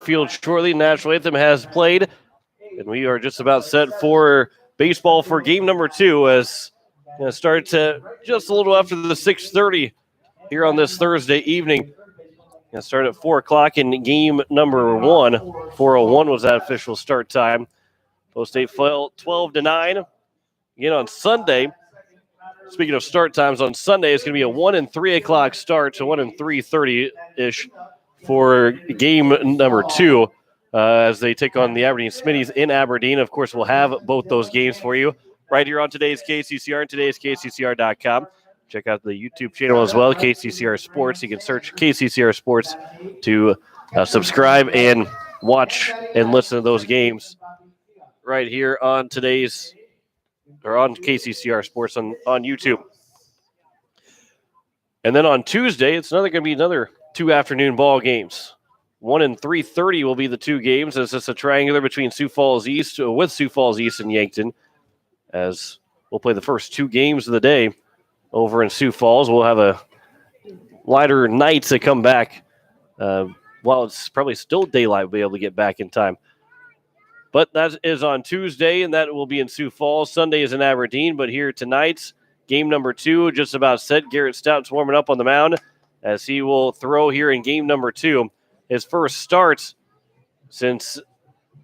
field shortly. National Anthem has played, and we are just about set for baseball for game number 2 as it starts just a little after the 6:30 here on this Thursday evening. It started at 4 o'clock in game number 1. 4:01 was that official start time. Post State fell 12-9. Again on Sunday. Speaking of start times, on Sunday it's going to be a 1 and 3 o'clock start to 1 and 3:30-ish for game number 2 as they take on the Aberdeen Smitties in Aberdeen. Of course, we'll have both those games for you right here on today's KCCR and today's KCCR.com. Check out the YouTube channel as well, KCCR Sports. You can search KCCR Sports to subscribe and watch and listen to those games right here on today's or on KCCR Sports on YouTube. And then on Tuesday, it's going to be another 2 afternoon ball games. 1 and 3:30 will be the 2 games as it's a triangular between Sioux Falls East with Sioux Falls East and Yankton. As we'll play the first 2 games of the day over in Sioux Falls. We'll have a lighter night to come back. While it's probably still daylight, we'll be able to get back in time. But that is on Tuesday, and that will be in Sioux Falls. Sunday is in Aberdeen, but here tonight, game number 2, just about set. Garrett Stout's warming up on the mound as he will throw here in game number 2. His first start since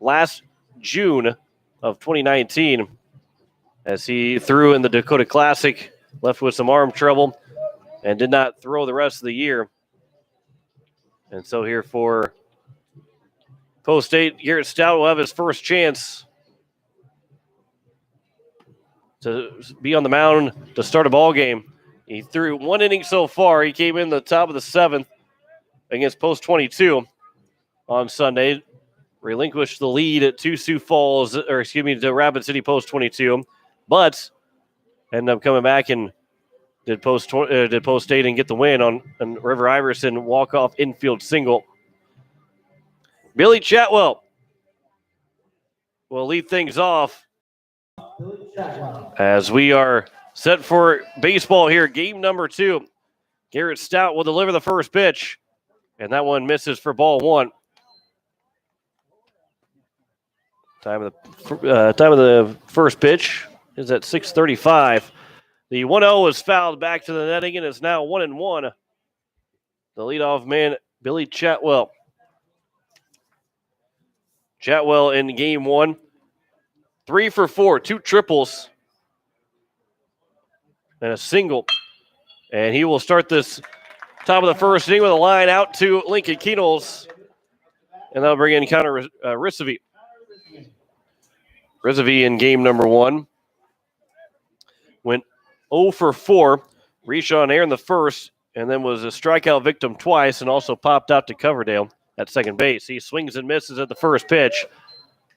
last June of 2019 as he threw in the Dakota Classic, left with some arm trouble, and did not throw the rest of the year. And so here for Post State, Garrett Stout will have his first chance to be on the mound to start a ball game. He threw 1 inning so far. He came in the top of the 7th against Post 22 on Sunday. Relinquished the lead to Sioux Falls, to Rapid City Post 22, but ended up coming back and did Post State and get the win on River Iverson walk-off infield single. Billy Chatwell will lead things off as we are set for baseball here. Game number 2. Garrett Stout will deliver the first pitch, and that one misses for ball 1. Time of the first pitch is at 6:35. The 1-0 is fouled back to the netting, and it's now 1-1. The leadoff man, Billy Chatwell. Chatwell in game 1, 3 for 4, 2 triples, and a single. And he will start this top of the first inning with a line out to Lincoln Keenels. And that'll bring in Connor Risavy. Risavy in game number 1 went 0 for 4, reached on air in the first, and then was a strikeout victim twice and also popped out to Coverdale at second base. He swings and misses at the first pitch,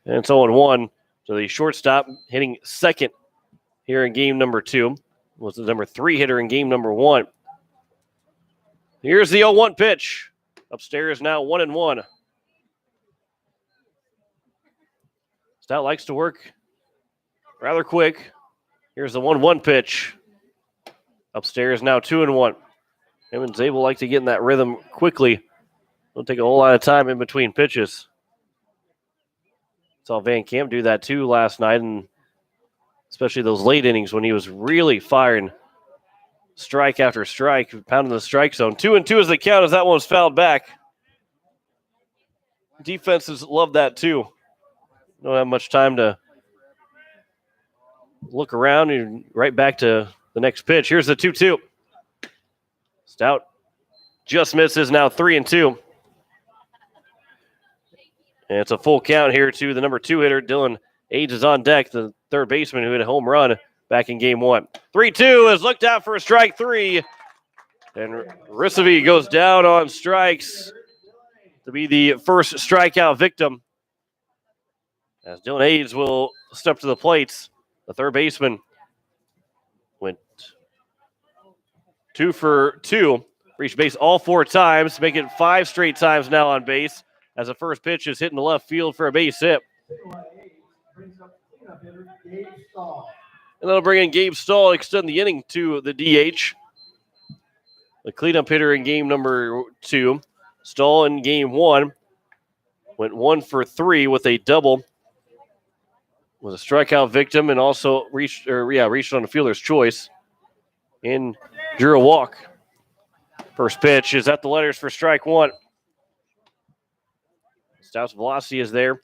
and it's 0-1. So the shortstop hitting second here in game number 2 was the number 3 hitter in game number 1. Here's the 0-1 pitch. Upstairs now 1-1. Stout likes to work rather quick. Here's the 1-1 pitch. Upstairs now 2-1. Him and Zabel like to get in that rhythm quickly. Don't take a whole lot of time in between pitches. Saw Van Camp do that too last night, and especially those late innings when he was really firing strike after strike, pounding the strike zone. 2-2 is the count as that one's fouled back. Defenses love that too. Don't have much time to look around and right back to the next pitch. Here's the 2-2. Stout just misses, now 3-2. And it's a full count here to the number 2 hitter. Dylan Age is on deck, the third baseman who hit a home run back in game 1. 3-2 is looked out for a strike 3. And Risavy goes down on strikes to be the first strikeout victim. As Dylan Age will step to the plate. The third baseman went 2 for 2. Reached base all 4 times, making it 5 straight times now on base. As the first pitch is hitting the left field for a base hit. And that'll bring in Gabe Stahl, extend the inning to the DH. The cleanup hitter in game number 2. Stahl in game 1. went 1 for 3 with a double. Was a strikeout victim and also reached on the fielder's choice and drew a walk. First pitch is at the letters for strike one. Stout's velocity is there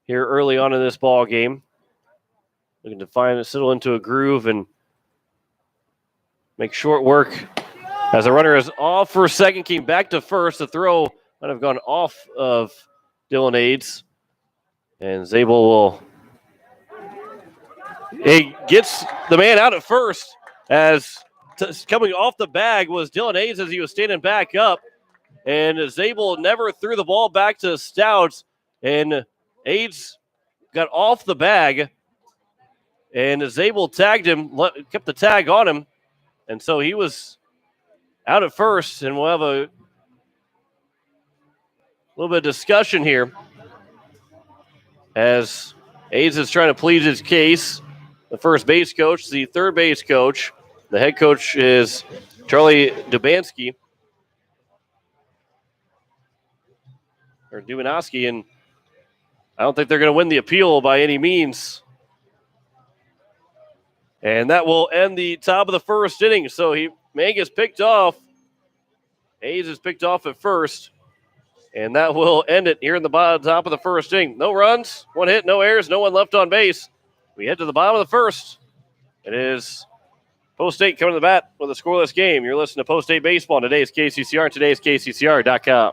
here early on in this ball game. Looking to settle into a groove and make short work. As the runner is off for second, came back to first. The throw might have gone off of Dylan Ades. And Zabel he gets the man out at first as coming off the bag was Dylan Ades as he was standing back up. And Zabel never threw the ball back to Stout. And Ades got off the bag. And Zabel tagged him, kept the tag on him. And so he was out at first. And we'll have a little bit of discussion here as Ades is trying to plead his case. The first base coach, the third base coach. The head coach is Charlie Dubanowski. And I don't think they're going to win the appeal by any means. And that will end the top of the first inning. So man gets picked off. Ades is picked off at first. And that will end it here in the top of the first inning. No runs, 1 hit, no errors, no one left on base. We head to the bottom of the first. It is Post State coming to the bat with a scoreless game. You're listening to Post State Baseball on today's KCCR and today's KCCR.com.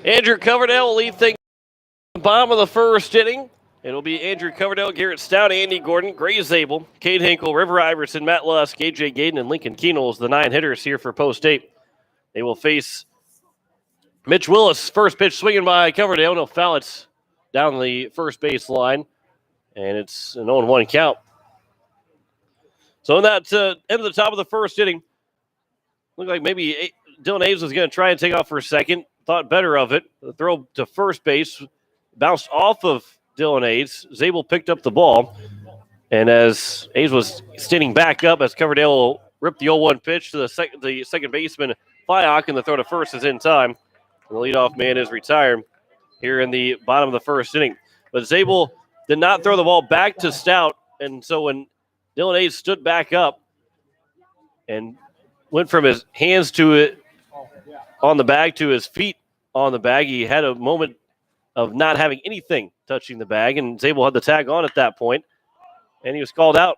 Andrew Coverdale will lead things at the bottom of the first inning. It'll be Andrew Coverdale, Garrett Stout, Andy Gordon, Gray Zabel, Cade Hinkle, River Iverson, Matt Lusk, AJ Gaden, and Lincoln Keenel as the 9 hitters here for Post State. They will face Mitch Willis. First pitch swinging by Coverdale. He'll foul it down the first base line, and it's an 0-1 count. So in that end of the top of the first inning, looked like maybe Dylan Ades was going to try and take off for a second. Thought better of it. The throw to first base bounced off of Dylan Ades. Zabel picked up the ball. And as Ades was standing back up, as Coverdale ripped the 0-1 pitch to the second baseman, Fyock, and the throw to first is in time. And the leadoff man is retired here in the bottom of the first inning. But Zabel did not throw the ball back to Stout. And so when Dylan Ades stood back up and went from his hands to it on the bag to his feet on the bag, he had a moment of not having anything touching the bag, and Zabel had the tag on at that point, and he was called out.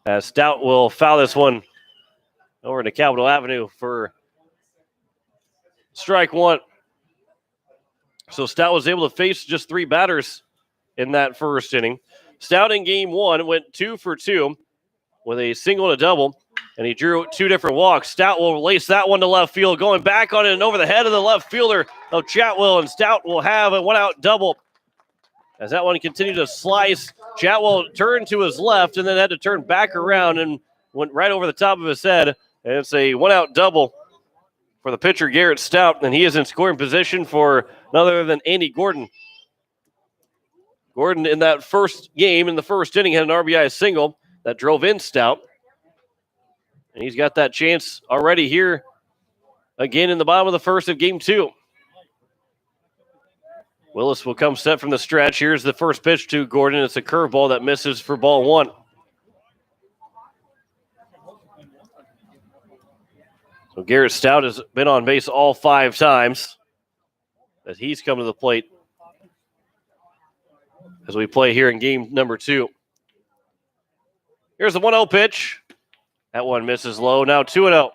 As Stout will foul this one over into Capitol Avenue for strike one. So Stout was able to face just 3 batters in that first inning. Stout in game 1 went 2 for 2 with a single and a double, and he drew 2 different walks. Stout will lace that one to left field, going back on it and over the head of the left fielder of Chatwell, and Stout will have a 1-out double. As that one continued to slice, Chatwell turned to his left and then had to turn back around and went right over the top of his head, and it's a 1-out double for the pitcher, Garrett Stout, and he is in scoring position for none other than Andy Gordon. Gordon in that first game, in the first inning, had an RBI single that drove in Stout. And he's got that chance already here again in the bottom of the first of game 2. Willis will come set from the stretch. Here's the first pitch to Gordon. It's a curveball that misses for ball 1. So Garrett Stout has been on base all 5 times as he's come to the plate as we play here in game number 2. Here's the 1-0 pitch. That one misses low. Now 2-0.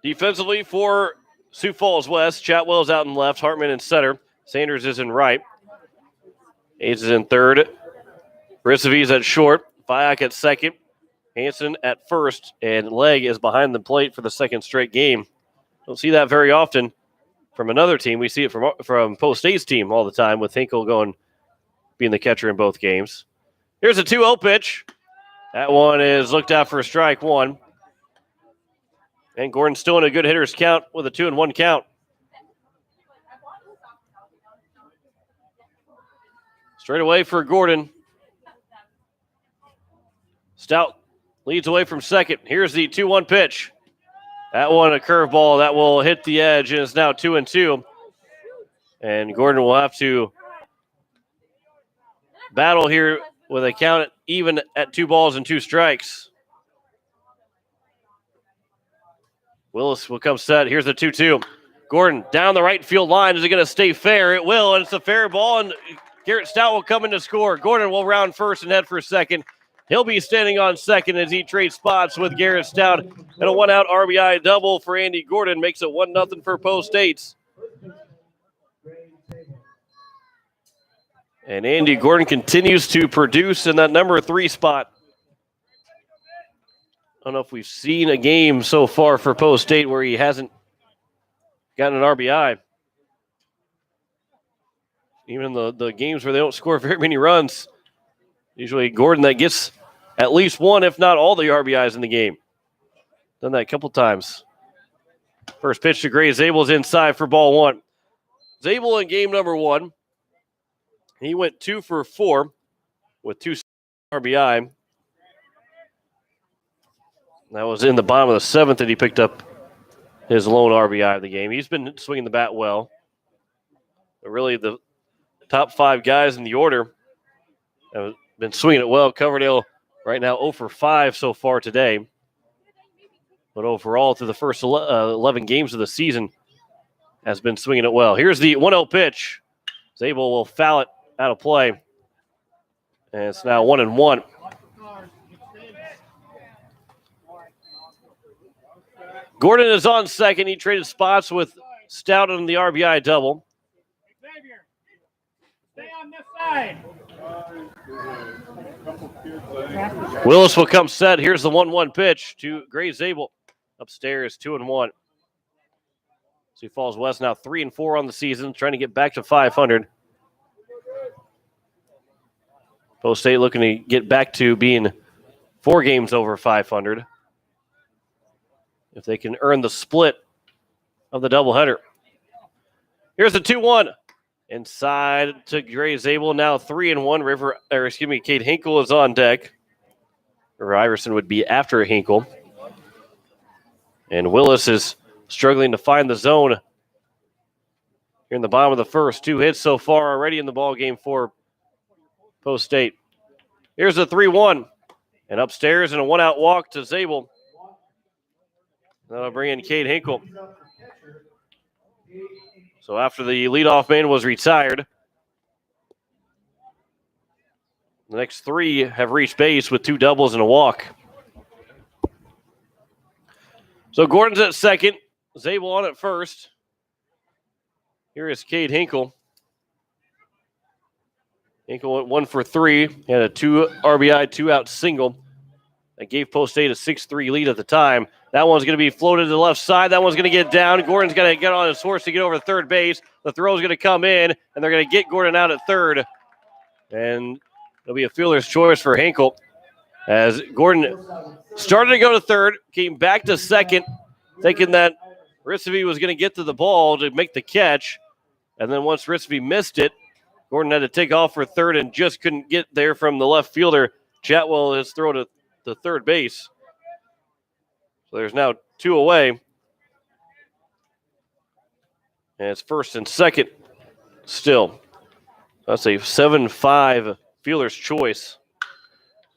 Defensively for Sioux Falls West, Chatwell's out in left, Hartman in center, Sanders is in right. Hayes is in third. Ricevi's at short, Viak at second, Hanson at first, and Legg is behind the plate for the second straight game. Don't see that very often from another team. We see it from Post State's team all the time with Hinkle being the catcher in both games. Here's a 2-0 pitch. That one is looked out for strike 1. And Gordon's still in a good hitter's count with a 2-1 count. Straight away for Gordon. Stout leads away from second. Here's the 2-1 pitch. That one, a curveball that will hit the edge, and it's now 2-2. And Gordon will have to battle here with a count even at 2 balls and 2 strikes. Willis will come set. Here's the 2-2. Gordon down the right field line. Is it going to stay fair? It will, and it's a fair ball, and Garrett Stout will come in to score. Gordon will round first and head for second. He'll be standing on second as he trades spots with Garrett Stout. And a 1-out RBI double for Andy Gordon makes it 1-0 for Post State. And Andy Gordon continues to produce in that number 3 spot. I don't know if we've seen a game so far for Post State where he hasn't gotten an RBI. Even the games where they don't score very many runs, usually Gordon that gets at least one, if not all the RBIs in the game. Done that a couple times. First pitch to Gray Zabel's inside for ball 1. Zabel in game number 1. He went 2 for 4 with 2 RBI. That was in the bottom of the 7th that he picked up his lone RBI of the game. He's been swinging the bat well. But really, the top 5 guys in the order have been swinging it well. Coverdale right now 0 for 5 so far today. But overall, through the first 11 games of the season, has been swinging it well. Here's the 1-0 pitch. Zabel will foul it out of play. And it's now 1-1. Gordon is on second. He traded spots with Stout on the RBI double. Xavier, stay on this side. Willis will come set. Here's the 1-1 pitch to Gray Zabel. Upstairs, 2-1. Sioux Falls West now 3-4 on the season, trying to get back to 500. Post State looking to get back to being 4 games over 500. If they can earn the split of the doubleheader. Here's the 2-1. Inside to Gray Zabel, now 3-1. Cade Hinkle is on deck. Or Iverson would be after Hinkle. And Willis is struggling to find the zone here in the bottom of the first. 2 hits so far already in the ball game for Post State. Here's the 3-1. And upstairs and a 1-out walk to Zabel. That'll bring in Cade Hinkle. So after the leadoff man was retired, the next 3 have reached base with 2 doubles and a walk. So Gordon's at second. Zabel on at first. Here is Cade Hinkle. Hinkle went 1 for 3. He had a 2 RBI, 2-out single. That gave Post State a 6-3 lead at the time. That one's going to be floated to the left side. That one's going to get down. Gordon's going to get on his horse to get over third base. The throw's going to come in, and they're going to get Gordon out at third. And it'll be a fielder's choice for Hinkle. As Gordon started to go to third, came back to second, thinking that Ricevi was going to get to the ball to make the catch. And then once Ricevi missed it, Gordon had to take off for third and just couldn't get there from the left fielder. Chatwell has thrown to the third base. So there's now 2 away. And it's first and second still. That's a 7-5 fielder's choice.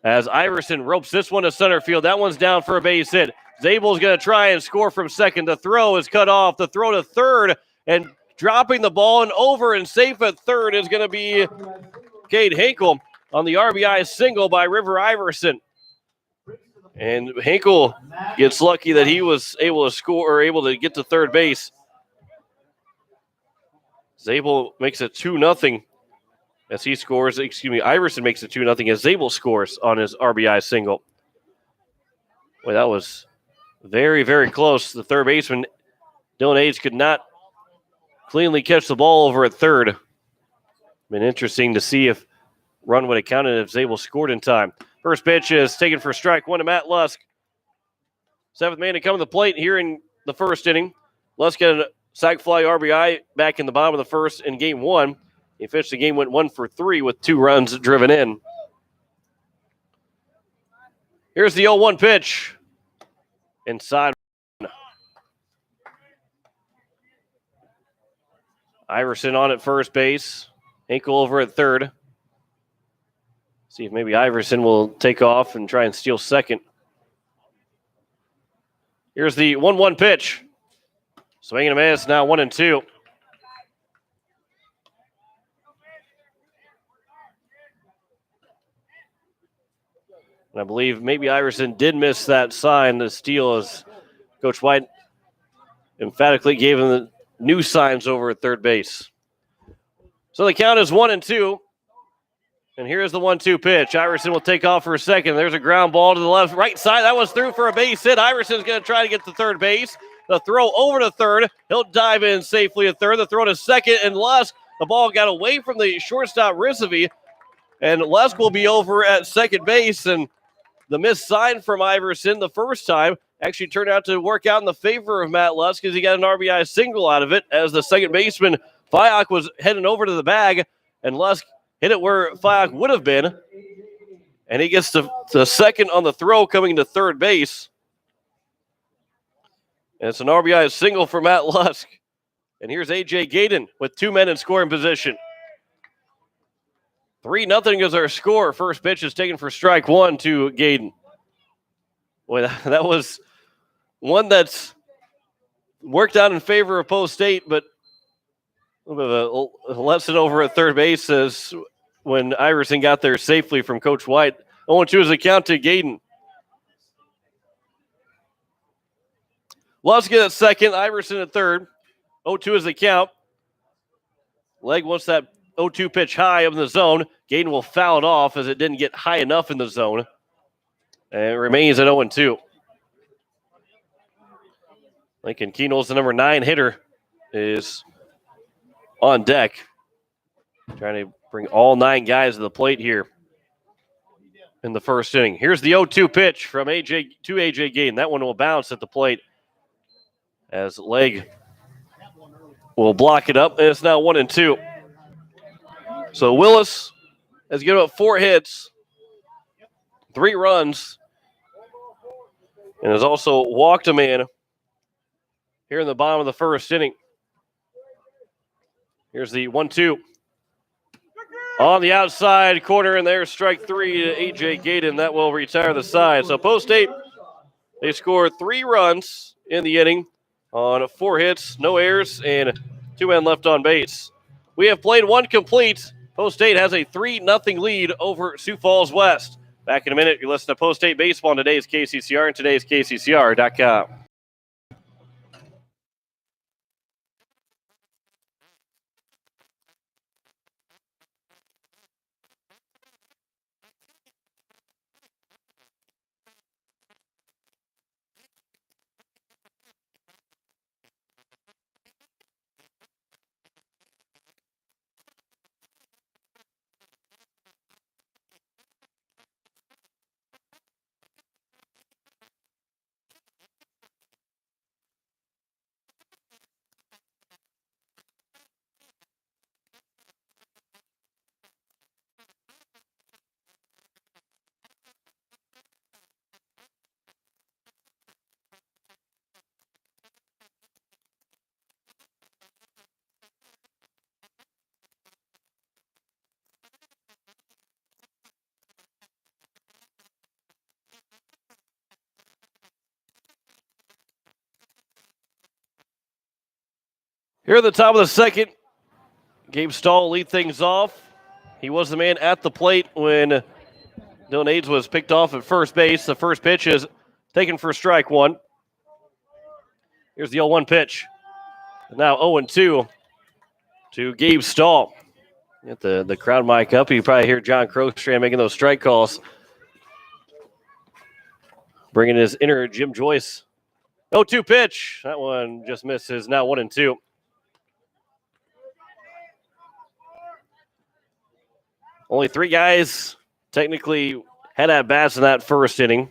as Iverson ropes this one to center field. That one's down for a base hit. Zabel's going to try and score from second. The throw is cut off. The throw to third, and dropping the ball and over and safe at third is going to be Cade Hinkle on the RBI single by River Iverson. And Hinkle gets lucky that he was able to score or able to get to third base. Zabel makes it 2-0 as he scores. Iverson makes it 2-0 as Zabel scores on his RBI single. Boy, that was very, very close. The third baseman, Dylan Age, could not cleanly catch the ball over at third. Been interesting to see if run would have counted if Zabel scored in time. First pitch is taken for strike one to Matt Lusk. Seventh man to come to the plate here in the first inning. Lusk got a sac fly RBI back in the bottom of the first in game one. He finished the game, went 1 for 3 with 2 runs driven in. Here's the 0-1 pitch. Inside. Iverson on at first base. Hinkle over at third. See if maybe Iverson will take off and try and steal second. Here's the 1-1 pitch. Swing and a miss, now 1-2. And I believe maybe Iverson did miss that sign, the steal, as Coach White emphatically gave him the new signs over at third base. So the count is 1-2. And here's the 1-2 pitch. Iverson will take off for a second. There's a ground ball to the left, right side. That was through for a base hit. Iverson's going to try to get to third base. The throw over to third. He'll dive in safely at third. The throw to second, and Lusk, the ball got away from the shortstop Rizvi, and Lusk will be over at second base. And the missed sign from Iverson the first time actually turned out to work out in the favor of Matt Lusk because he got an RBI single out of it as the second baseman, Fyock, was heading over to the bag, and Lusk hit it where Fyock would have been, and he gets to second on the throw coming to third base. And it's an RBI single for Matt Lusk. And here's A.J. Gayden with 2 men in scoring position. 3-0 is our score. First pitch is taken for strike one to Gayden. Boy, that was one that's worked out in favor of Post State, but a little bit of a lesson over at third base as when Iverson got there safely from Coach White. 0-2 is the count to Gayden. Lusk at second, Iverson at third. 0-2 is the count. Leg wants that 0-2 pitch high up in the zone. Gayden will foul it off as it didn't get high enough in the zone. And it remains at 0-2. Lincoln Keenel's the number 9 hitter, is on deck. Trying to bring all 9 guys to the plate here in the first inning. Here's the 0-2 pitch from A.J. Gayden. That one will bounce at the plate as Leg will block it up, and it's now 1-2. So Willis has given up 4 hits, 3 runs, and has also walked a man here in the bottom of the first inning. Here's the 1-2. On the outside corner, and there's strike 3 to A.J. Gayden. That will retire the side. So Post State, they scored 3 runs in the inning on 4 hits, no errors, and 2 men left on base. We have played 1 complete. Post State has a 3-0 lead over Sioux Falls West. Back in a minute, you listen to Post State Baseball on today's KCCR and today's KCCR.com. Here at the top of the second, Gabe Stahl lead things off. He was the man at the plate when Dylan Aids was picked off at first base. The first pitch is taken for strike one. Here's the 0-1 pitch. Now 0-2 to Gabe Stahl. Get the crowd mic up. You probably hear John Crowstrand making those strike calls. Bringing his inner Jim Joyce. 0-2 pitch. That one just misses. Now 1-2. Only three guys technically had at bats in that first inning.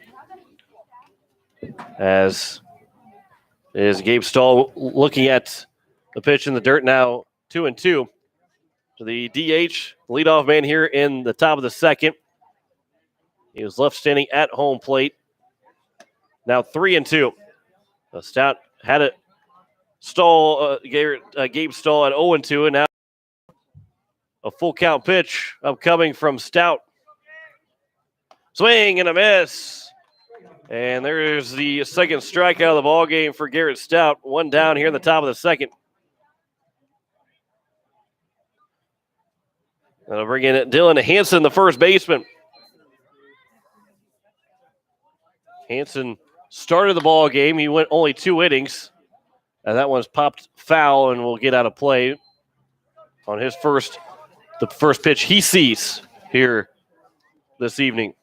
As is Gabe Stahl looking at the pitch in the dirt now 2-2. To the DH, leadoff man here in the top of the second. He was left standing at home plate. Now 3-2. Stout had it. Gabe Stahl at 0-2, and now a full count pitch upcoming from Stout. Swing and a miss. And there's the second strikeout of the ball game for Garrett Stout. One down here in the top of the second. That'll bring in Dylan Hansen, the first baseman. Hansen started the ball game. He went only 2 innings. And that one's popped foul and will get out of play on the first pitch he sees here this evening.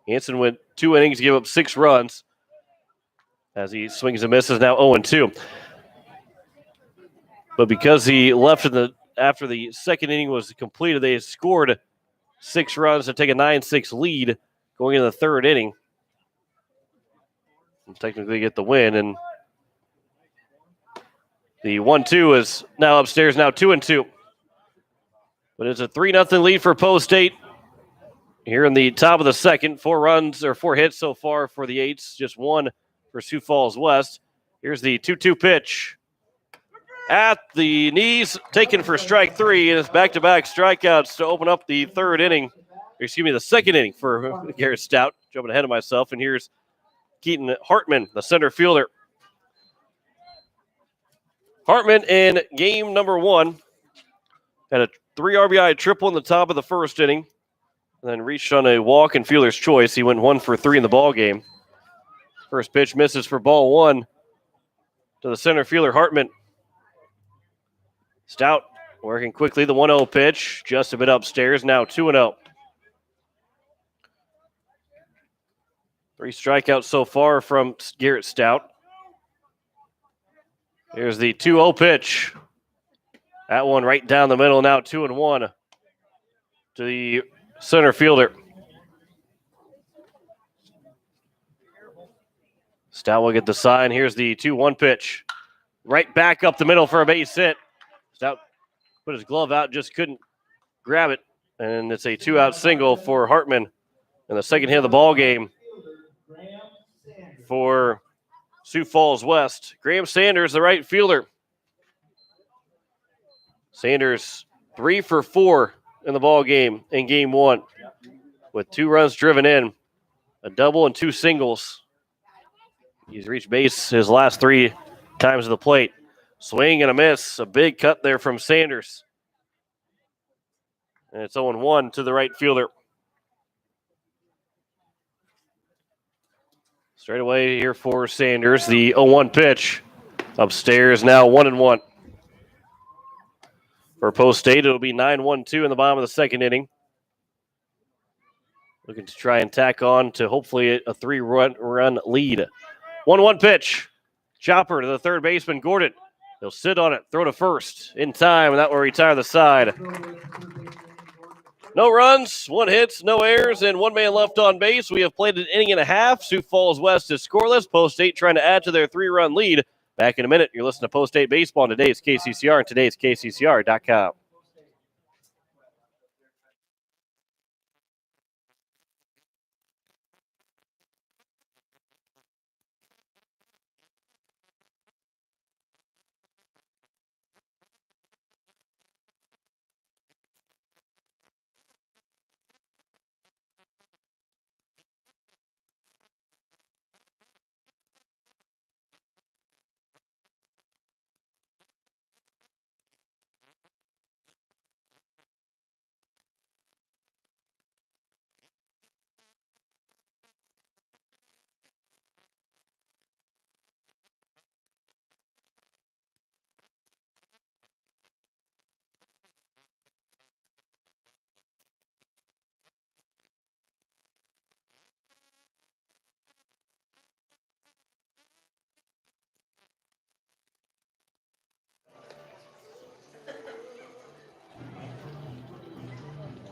Hansen went 2 innings, gave up 6 runs as he swings and misses, now 0-2. But because he left after the second inning was completed, they scored 6 runs to take a 9-6 lead going into the third inning. And technically get the win, and the 1-2 is now upstairs, now 2-2. But it's a 3-0 lead for Post State here in the top of the second. 4 hits so far for the Eights, just 1 for Sioux Falls West. Here's the 2-2 pitch. At the knees, taken for strike 3, and it's back-to-back strikeouts to open up the the second inning for Garrett Stout. Jumping ahead of myself, and here's Keaton Hartman, the center fielder. Hartman in game number 1 had a 3 RBI triple in the top of the first inning, and then reached on a walk and fielder's choice. He went 1 for 3 in the ball game. First pitch misses for ball 1 to the center fielder, Hartman. Stout working quickly, the 1-0 pitch, just a bit upstairs, now 2-0. 3 strikeouts so far from Garrett Stout. Here's the 2-0 pitch. That one right down the middle, now 2-1 to the center fielder. Stout will get the sign. Here's the 2-1 pitch. Right back up the middle for a base hit. Stout put his glove out, just couldn't grab it. And it's a 2-out single for Hartman in the second hit of the ball game for Sioux Falls West. Graham Sanders, the right fielder. Sanders 3 for 4 in the ball game in game 1 with 2 runs driven in, a double and 2 singles. He's reached base his last 3 times at the plate. Swing and a miss, a big cut there from Sanders. And it's 0-1 to the right fielder. Straight away here for Sanders, the 0-1 pitch. Upstairs now 1-1. For Post State, it'll be 9-1-2 in the bottom of the second inning. Looking to try and tack on to hopefully a 3-run lead. 1-1 pitch. Chopper to the third baseman, Gordon. He'll sit on it, throw to first in time, and that will retire the side. No runs, 1 hit, no errors, and 1 man left on base. We have played an inning and a half. Sioux Falls West is scoreless. Post State trying to add to their 3-run lead. Back in a minute. You're listening to Post State Baseball on today's KCCR and today's KCCR.com.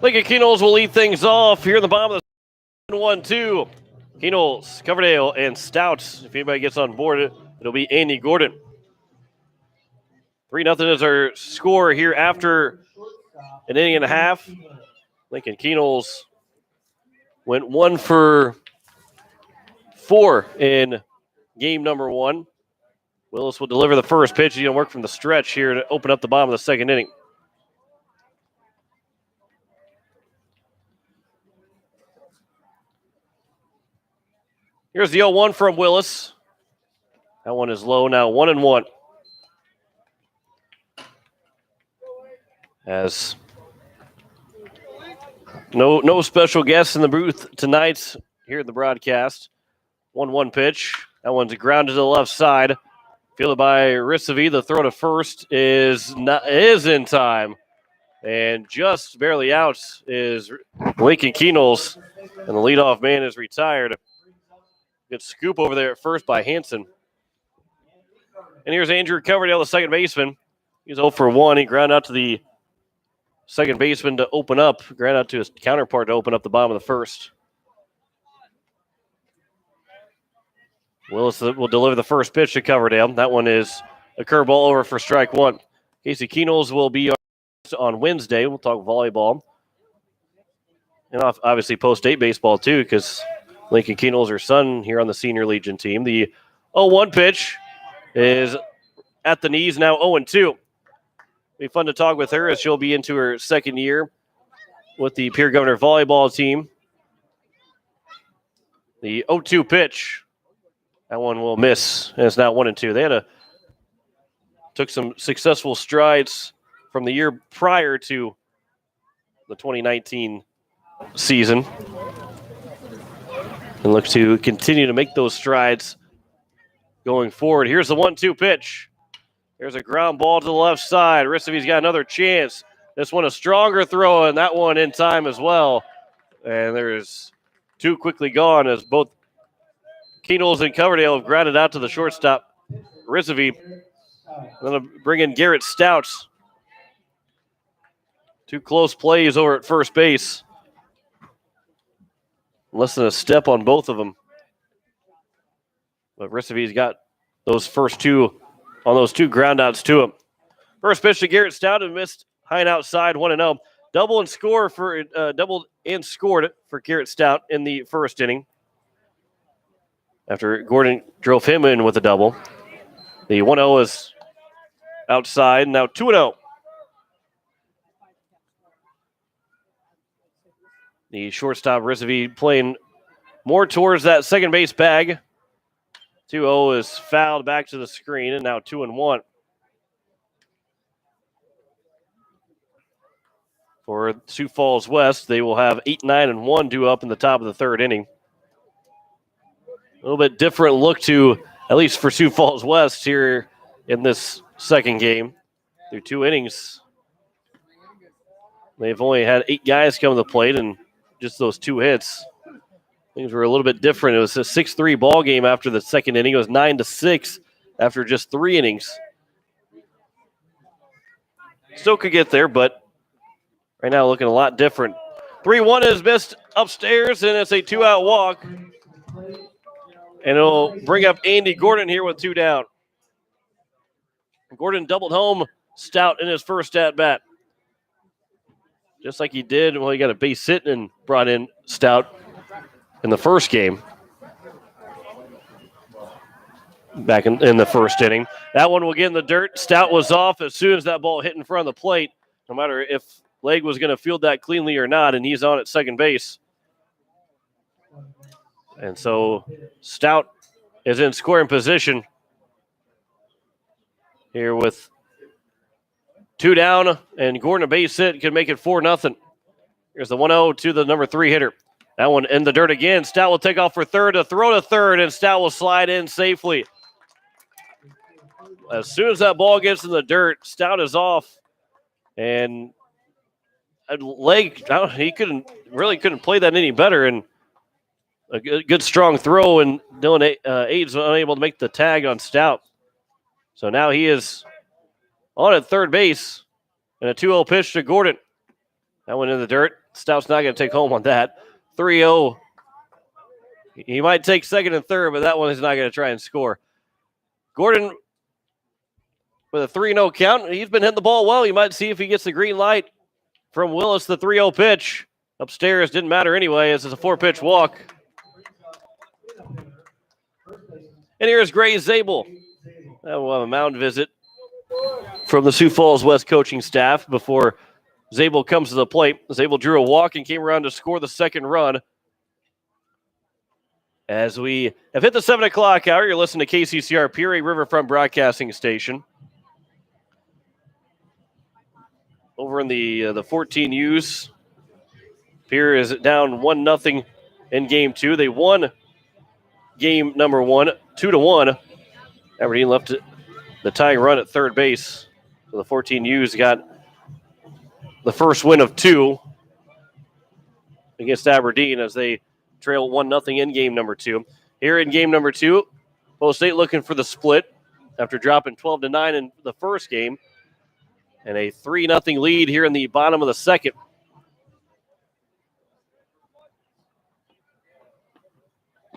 Lincoln Kenols will lead things off here in the bottom of the 1-2. Kenols, Coverdale, and Stout. If anybody gets on board, it'll be Andy Gordon. 3-0 is our score here after an inning and a half. Lincoln Kenols went 1 for 4 in game number 1. Willis will deliver the first pitch. He's going to work from the stretch here to open up the bottom of the second inning. Here's the 0-1 from Willis. That one is low now, 1-1. As no special guests in the booth tonight here at the broadcast. 1-1 pitch. That one's grounded to the left side. Fielded by Risavi. The throw to first is in time. And just barely out is Lincoln Kenols. And the leadoff man is retired. Good scoop over there at first by Hanson. And here's Andrew Coverdale, the second baseman. He's 0 for 1. He grounded out to the second baseman to open up. Grounded out to his counterpart to open up the bottom of the first. Willis will deliver the first pitch to Coverdale. That one is a curveball over for strike 1. Casey Kenols will be on Wednesday. We'll talk volleyball. And obviously post-state baseball too, because Lincoln Kenols, her son, here on the Senior Legion team. The 0-1 pitch is at the knees, now 0-2. Be fun to talk with her as she'll be into her second year with the Pierre Governor volleyball team. The 0-2 pitch. That one will miss, and it's now 1-2. They took some successful strides from the year prior to the 2019 season and look to continue to make those strides going forward. Here's the 1-2 pitch. There's a ground ball to the left side. Risavi's got another chance. This one a stronger throw, and that one in time as well. And there's 2 quickly gone as both Kenols and Coverdale have grounded out to the shortstop, Risavi. Going to bring in Garrett Stout. 2 close plays over at first base. Less than a step on both of them. But Risavi's got those first 2 on those 2 groundouts to him. First pitch to Garrett Stout and missed high and outside, 1-0. Doubled and scored for Garrett Stout in the first inning. After Gordon drove him in with a double. The 1-0 is outside, now 2-0. The shortstop, Risavi, playing more towards that second base bag. 2-0 is fouled back to the screen, and now 2-1. For Sioux Falls West, they will have 8, 9, and 1 due up in the top of the third inning. A little bit different look to, at least for Sioux Falls West here in this second game. Through 2 innings, they've only had 8 guys come to the plate and just those 2 hits. Things were a little bit different. It was a 6-3 ball game after the second inning. It was 9-6 after just 3 innings. Still could get there, but right now looking a lot different. 3-1 is missed upstairs, and it's a 2-out walk. And it'll bring up Andy Gordon here with 2 down. Gordon doubled home Stout in his first at-bat. Just like he did, well, he got a base hit and brought in Stout in the first game. Back in the first inning. That one will get in the dirt. Stout was off as soon as that ball hit in front of the plate, no matter if Legg was going to field that cleanly or not, and he's on at second base. And so Stout is in scoring position here with 2 down, and Gordon a base hit can make it 4-0. Here's the 1-0 to the number 3 hitter. That one in the dirt again. Stout will take off for third, to throw to third, and Stout will slide in safely. As soon as that ball gets in the dirt, Stout is off, and Legg, he couldn't play that any better, and a good strong throw, and Dylan Aids unable to make the tag on Stout. So now he is on at third base, and a 2-0 pitch to Gordon. That one in the dirt. Stout's not going to take home on that. 3-0. He might take second and third, but that one is not going to try and score. Gordon with a 3-0 count. He's been hitting the ball well. You might see if he gets the green light from Willis, the 3-0 pitch. Upstairs didn't matter anyway, as it's a 4-pitch walk. And here's Gray Zabel. We'll have a mound visit from the Sioux Falls West coaching staff before Zabel comes to the plate. Zabel drew a walk and came around to score the second run. As we have hit the 7 o'clock hour, you're listening to KCCR Pierre Riverfront Broadcasting Station. Over in the 14Us, Pierre is down 1-0 in game 2. They won game number 1, 2-1. Aberdeen left the tying run at third base. So the 14Us got the first win of 2 against Aberdeen as they trail 1-0 in game number 2. Here in game number 2, Post State looking for the split after dropping 12-9 in the first game. And a 3-0 lead here in the bottom of the second.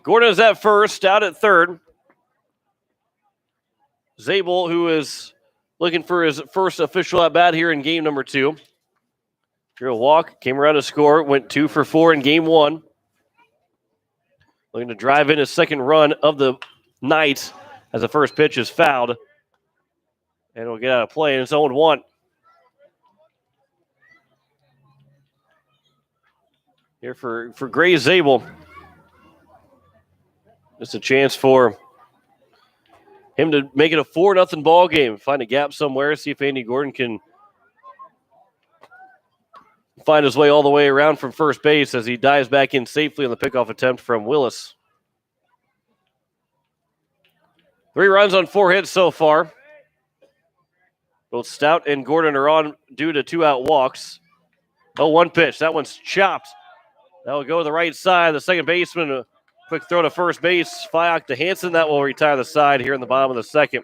Gordon is at first, out at third. Zabel, who is looking for his first official at-bat here in game number 2. Drew a walk, came around to score, went 2 for 4 in game 1. Looking to drive in his second run of the night as the first pitch is fouled. And it'll get out of play, and it's 0-1. Here for Gray Zabel. Just a chance for him to make it a 4-0 ball game. Find a gap somewhere, see if Andy Gordon can find his way all the way around from first base as he dives back in safely on the pickoff attempt from Willis. 3 runs on 4 hits so far. Both Stout and Gordon are on due to 2-out walks. 0-1 pitch. That one's chopped. That will go to the right side. The second baseman, a quick throw to first base. Fyock to Hansen. That will retire the side here in the bottom of the second.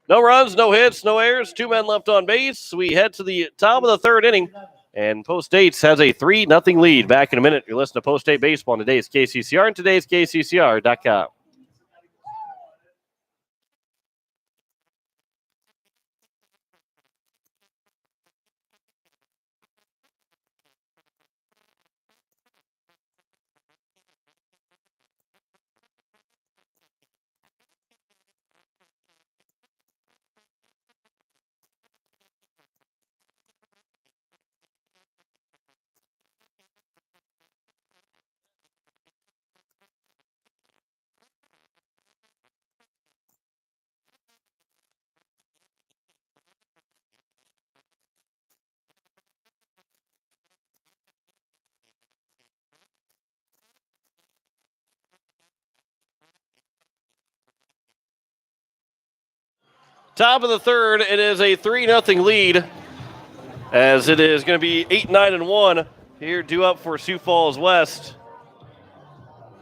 No runs, no hits, no errors. 2 men left on base. We head to the top of the third inning. And Post State has a 3-0 lead. Back in a minute. You're listening to Post State Baseball on today's KCCR and today's KCCR.com. Top of the third, it is a 3-0 lead as it is going to be 8-9-1 here due up for Sioux Falls West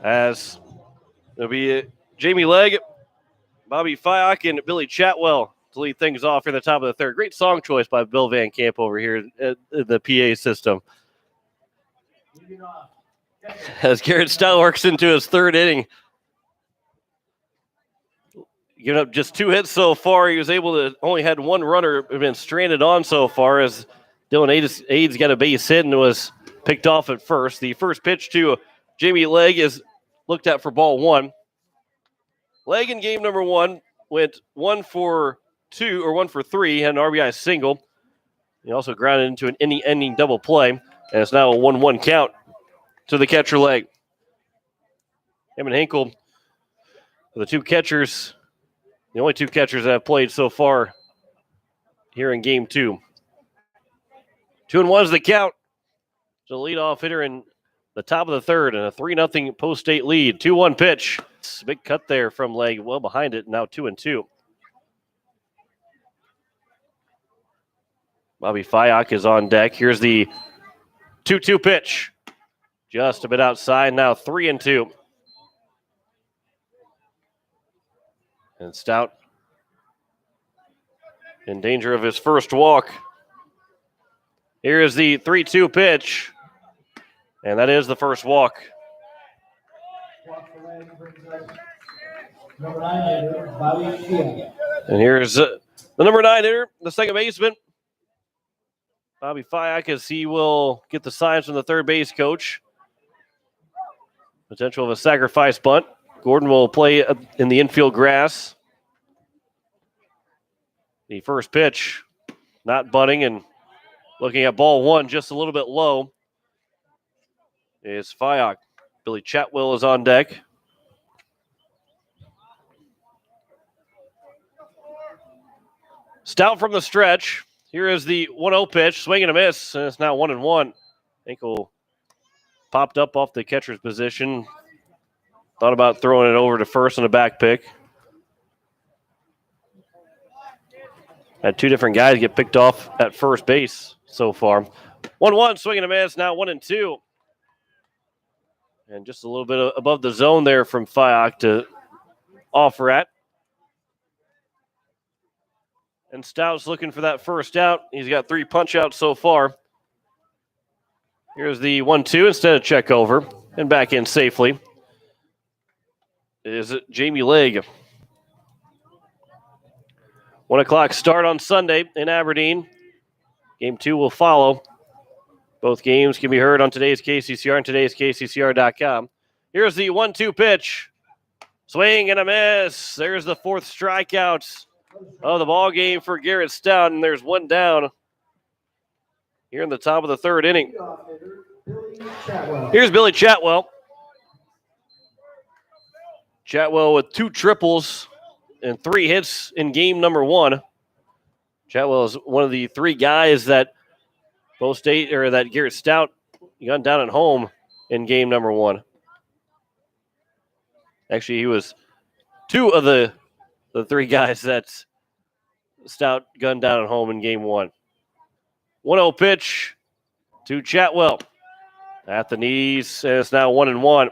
as it'll be Jamie Legg, Bobby Fyock, and Billy Chatwell to lead things off here in the top of the third. Great song choice by Bill Van Camp over here at the PA system. As Garrett Stout works into his third inning. Giving up just 2 hits so far. He was able to only had 1 runner been stranded on so far as Dylan Aids got a base hit and was picked off at first. The first pitch to Jamie Legg is looked at for ball 1. Legg in game number 1 went 1 for 2 or 1 for 3, had an RBI single. He also grounded into an inning-ending double play, and it's now a 1-1 count to the catcher Legg. Him and Hinkle, the 2 catchers. The only 2 catchers that have played so far here in game 2. 2-1 is the count. So the leadoff hitter in the top of the third and a 3-0 Post State lead. 2-1 pitch. It's a big cut there from Legg, well behind it. Now 2-2. Bobby Fyock is on deck. Here's the 2-2 pitch. Just a bit outside. Now 3-2. And Stout in danger of his first walk. Here is the 3-2 pitch. And that is the first walk. Number 9 hitter, Bobby Pierre. And here's the number 9 hitter, the second baseman, Bobby Fyack, as he will get the signs from the third base coach. Potential of a sacrifice bunt. Gordon will play in the infield grass. The first pitch, not bunting, and looking at ball one just a little bit low is Fyack. Billy Chatwell is on deck. Stout from the stretch. Here is the 1-0 pitch. Swing and a miss, and it's now 1-1. Ankle popped up off the catcher's position. Thought about throwing it over to first on a back pick. Had two different guys get picked off at first base so far. 1-1, swing and a miss, now 1-2. And just a little bit above the zone there from Fyack to offer at. And Stout's looking for that first out. He's got 3 punch-outs so far. Here's the 1-2 instead of check over. And back in safely is Jamie Legg. 1 o'clock start on Sunday in Aberdeen. Game 2 will follow. Both games can be heard on today's KCCR and today's KCCR.com. Here's the 1-2 pitch. Swing and a miss. There's the 4th strikeout of the ball game for Garrett Stout, and there's one down here in the top of the 3rd inning. Here's Billy Chatwell. Chatwell with 2 triples and 3 hits in game number 1. Chatwell is one of the 3 guys that that Garrett Stout got down at home in game number 1. Actually, he was 2 of the 3 guys that Stout gunned down at home in game 1. 1-0 pitch to Chatwell at the knees, and it's now 1-1.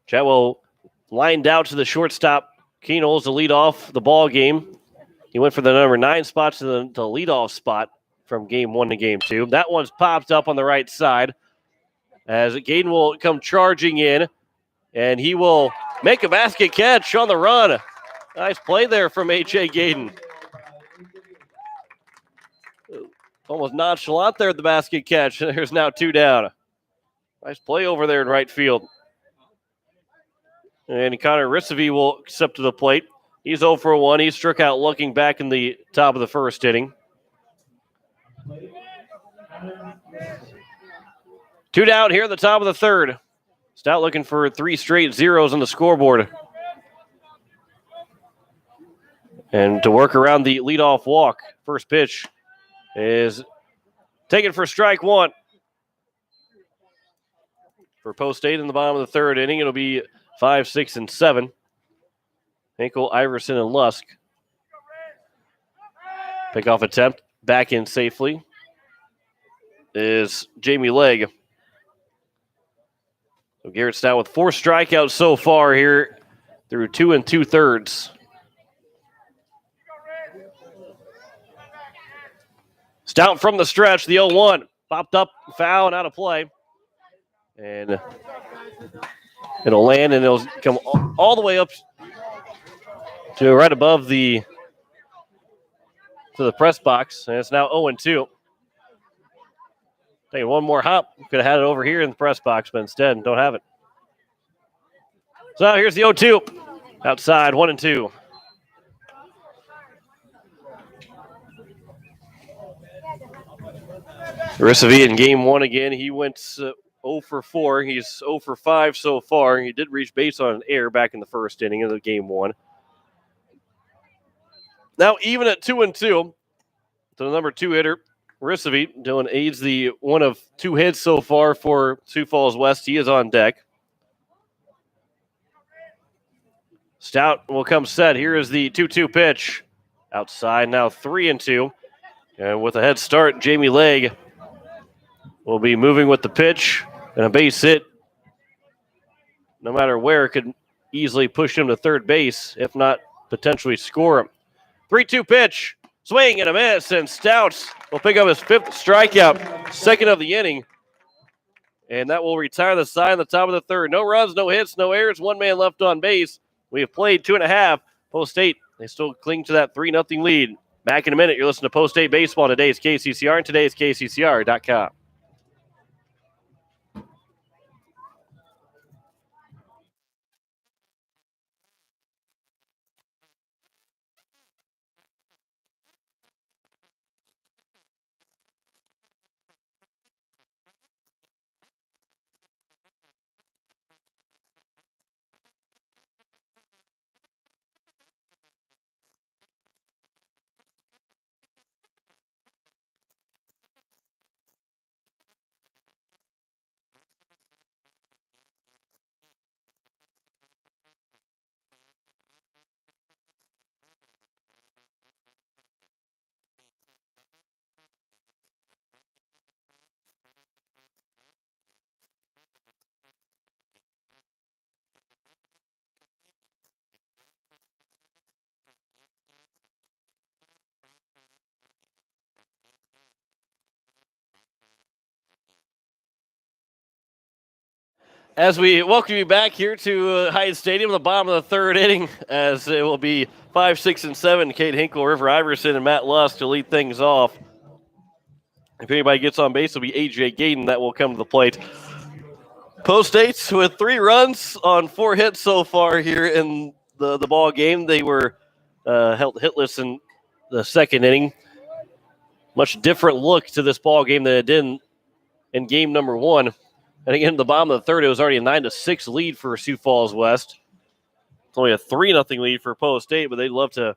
Chatwell lined out to the shortstop, Keenholz, to lead off the ball game. He went for the number 9 spot to the leadoff spot from game 1 to game 2. That one's popped up on the right side as Gaden will come charging in, and he will make a basket catch on the run. Nice play there from H.A. Gaden. Almost nonchalant there at the basket catch. There's now 2 down. Nice play over there in right field. And Connor Rissevy will step to the plate. He's 0 for 1. He struck out looking back in the top of the 1st inning. 2 down here at the top of the 3rd. Stout looking for 3 straight zeros on the scoreboard. And to work around the leadoff walk, first pitch is taken for strike 1. For Post 8 in the bottom of the 3rd inning, it'll be 5, 6, and 7. Hinkle, Iverson, and Lusk. Pickoff attempt back in safely is Jamie Legg. So Garrett Stout with 4 strikeouts so far here through 2 2/3. Stout from the stretch, the 0-1. Popped up, foul, and out of play. And it'll land, and it'll come all the way up to right above to the press box. And it's now 0-2. Taking one more hop. Could have had it over here in the press box, but instead don't have it. So now here's the 0-2. Outside, 1-2. Rissevy in game 1 again. He went 0 for 4. He's 0 for 5 so far. He did reach base on an error back in the 1st inning of the game 1. Now even at 2-2 to the number 2 hitter, Rissevy. Dylan aids the one of 2 hits so far for Sioux Falls West. He is on deck. Stout will come set. Here is the 2-2 pitch. Outside now 3-2. And with a head start, Jamie Legg will be moving with the pitch. And a base hit, no matter where, could easily push him to third base, if not potentially score him. 3-2 pitch. Swing and a miss, and Stout will pick up his 5th strikeout, 2nd of the inning. And that will retire the side on the top of the 3rd. No runs, no hits, no errors, 1 man left on base. We have played 2.5. Post State, they still cling to that 3-0 lead. Back in a minute, you're listening to Post State Baseball. Today's KCCR, and today's KCCR.com. As we welcome you back here to Hyatt Stadium, the bottom of the 3rd inning, as it will be 5, 6, and 7. Cade Hinkle, River Iverson, and Matt Lusk to lead things off. If anybody gets on base, it'll be A.J. Gayden that will come to the plate. Post States with 3 runs on 4 hits so far here in the ball game. They were held hitless in the 2nd inning. Much different look to this ball game than it did in game number 1. And again, at the bottom of the 3rd, it was already a 9-6 lead for Sioux Falls West. It's only a 3-0 lead for Post State, but they'd love to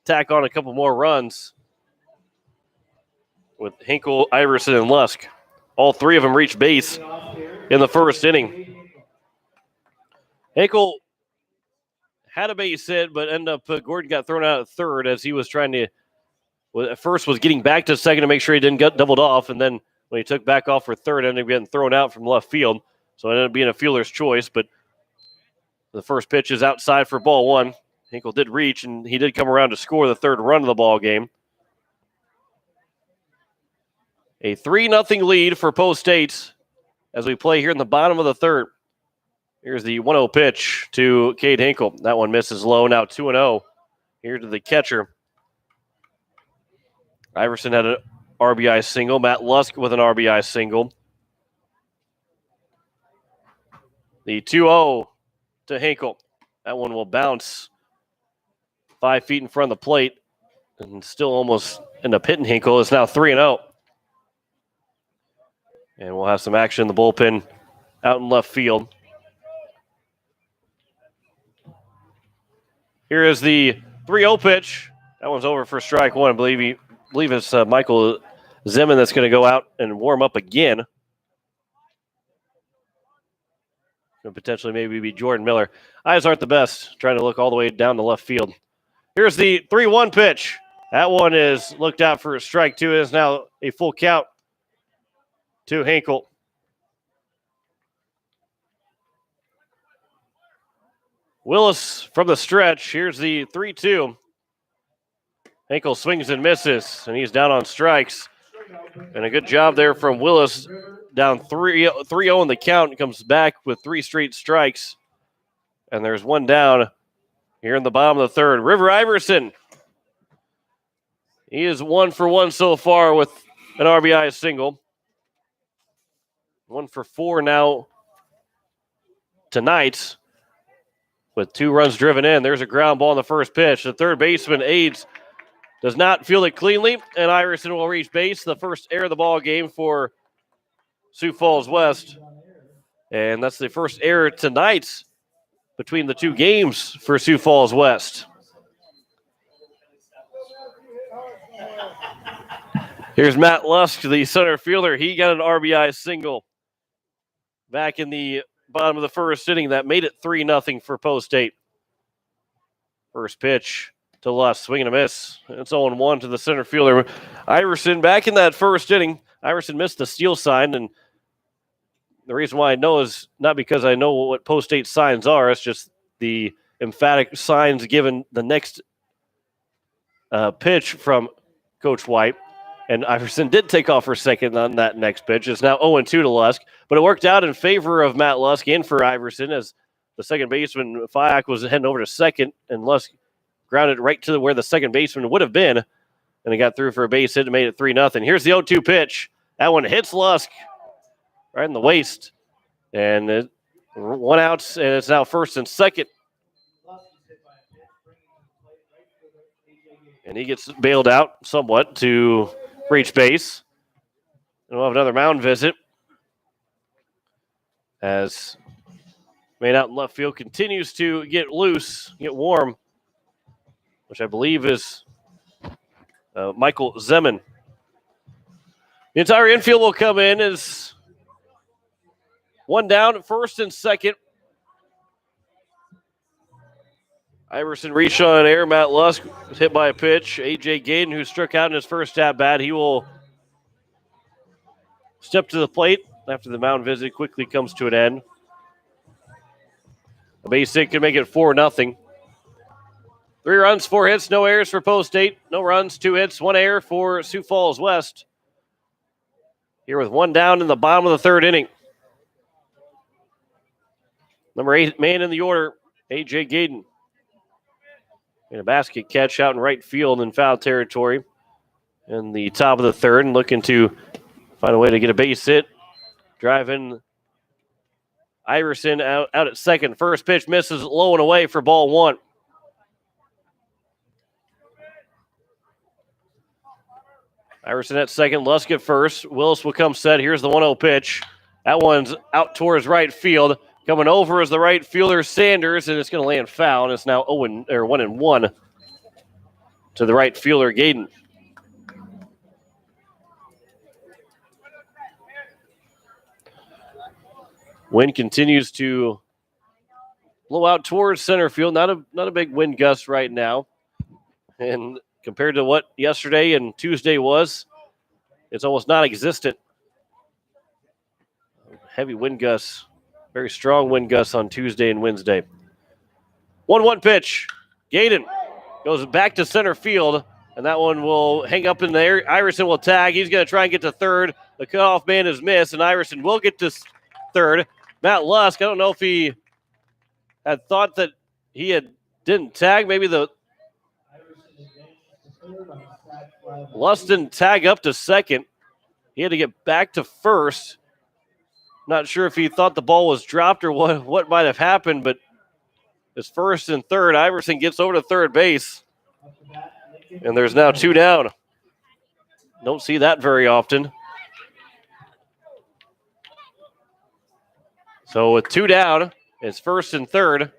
tack on a couple more runs with Hinkle, Iverson, and Lusk. All 3 of them reached base in the 1st inning. Hinkle had a base hit, but ended up Gordon got thrown out at 3rd as he was trying to, at first was getting back to 2nd to make sure he didn't get doubled off, and then when he took back off for 3rd, ended up getting thrown out from left field. So it ended up being a fielder's choice, but the first pitch is outside for ball 1. Hinkle did reach, and he did come around to score the 3rd run of the ball game. A 3-0 lead for Post State as we play here in the bottom of the 3rd. Here's the 1-0 pitch to Cade Hinkle. That one misses low. Now 2-0. Here to the catcher. Iverson had an RBI single. Matt Lusk with an RBI single. The 2-0 to Hinkle. That one will bounce 5 feet in front of the plate and still almost end up hitting Hinkle. It's now 3-0. And we'll have some action in the bullpen out in left field. Here is the 3-0 pitch. That one's over for strike 1. I believe it's Michael Zeman that's going to go out and warm up again. Could potentially maybe be Jordan Miller. Eyes aren't the best, trying to look all the way down the left field. Here's the 3-1 pitch. That one is looked out for a strike 2. It is now a full count to Hinkle. Willis from the stretch. Here's the 3-2. Hinkle swings and misses, and he's down on strikes. And a good job there from Willis. Down 3-0 in the count. Comes back with 3 straight strikes. And there's one down here in the bottom of the 3rd. River Iverson. He is 1 for 1 so far with an RBI single. 1 for 4 now tonight with 2 runs driven in. There's a ground ball on the first pitch. The third baseman, Aids, does not field it cleanly, and Iverson will reach base. The first error of the ball game for Sioux Falls West. And that's the first error tonight between the 2 games for Sioux Falls West. Here's Matt Lusk, the center fielder. He got an RBI single back in the bottom of the 1st inning. That made it 3-0 for Post State. First pitch to Lusk, swing and a miss. It's 0-1 to the center fielder. Iverson back in that 1st inning. Iverson missed the steal sign, and the reason why I know is not because I know what Post State signs are. It's just the emphatic signs given the next pitch from Coach White. And Iverson did take off for second on that next pitch. It's now 0-2 to Lusk. But it worked out in favor of Matt Lusk and for Iverson as the second baseman, Fyack, was heading over to second. And Lusk grounded right to where the second baseman would have been. And he got through for a base hit and made it 3-0. Here's the 0-2 pitch. That one hits Lusk right in the waist. And one out, and it's now first and second. And he gets bailed out somewhat to reach base. And we'll have another mound visit as man out in left field continues to get loose, get warm, which I believe is Michael Zeman. The entire infield will come in as one down at first and second. Iverson reached on air. Matt Lusk was hit by a pitch. A.J. Gaden, who struck out in his first at-bat, he will step to the plate after the mound visit quickly comes to an end. A base hit can make it 4-0. 3 runs, 4 hits, no errors for Post State. No runs, 2 hits, 1 error for Sioux Falls West. Here with 1 down in the bottom of the third inning. Number 8 man in the order, A.J. Gaden. And a basket catch out in right field in foul territory in the top of the third, and looking to find a way to get a base hit. Driving Iverson out at second. First pitch misses low and away for ball 1. Iverson at second, Lusk at first. Willis will come set. Here's the 1-0 pitch. That one's out towards right field. Coming over is the right fielder, Sanders, and it's going to land foul. And it's now 1-1 to the right fielder, Gaden. Wind continues to blow out towards center field. Not a big wind gust right now. And compared to what yesterday and Tuesday was, it's almost non-existent. Heavy wind gusts. Very strong wind gusts on Tuesday and Wednesday. 1-1 pitch. Gaden goes back to center field, and that one will hang up in there. Iverson will tag. He's going to try and get to third. The cutoff man is missed, and Iverson will get to third. Matt Lusk, I don't know if he had thought that he didn't tag. Maybe Lusk didn't tag up to second. He had to get back to first. Not sure if he thought the ball was dropped or what might have happened, but it's first and third. Iverson gets over to third base, and there's now 2 down. Don't see that very often. So with 2 down, it's first and third.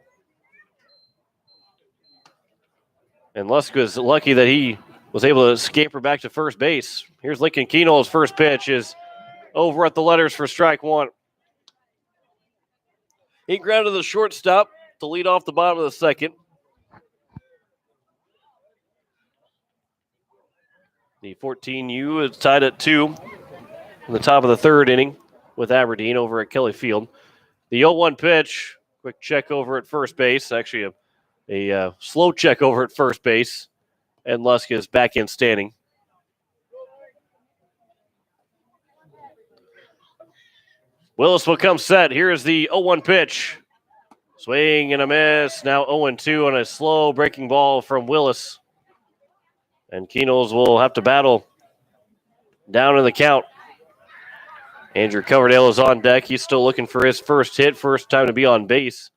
And Lusk was lucky that he was able to escape her back to first base. Here's Lincoln Keno's first pitch is over at the letters for strike 1. He grounded the shortstop to lead off the bottom of the second. The 14U is tied at 2 in the top of the third inning with Aberdeen over at Kelly Field. The 0-1 pitch, quick check over at first base. Actually, a slow check over at first base. And Lusk is back in standing. Willis will come set. Here is the 0-1 pitch. Swing and a miss. Now 0-2 on a slow breaking ball from Willis. And Keenels will have to battle down in the count. Andrew Coverdale is on deck. He's still looking for his first hit. First time to be on base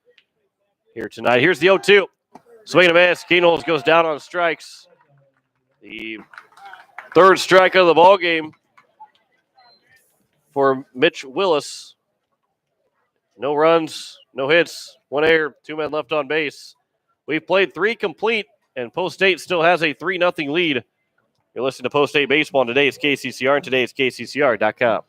here tonight. Here's the 0-2. Swing and a miss. Keenels goes down on strikes. The third strike of the ball game for Mitch Willis. No runs, no hits, 1 error, 2 men left on base. We've played 3 complete, and Post State still has a 3-0 lead. You're listening to Post State Baseball, and today it's KCCR, and today it's KCCR.com.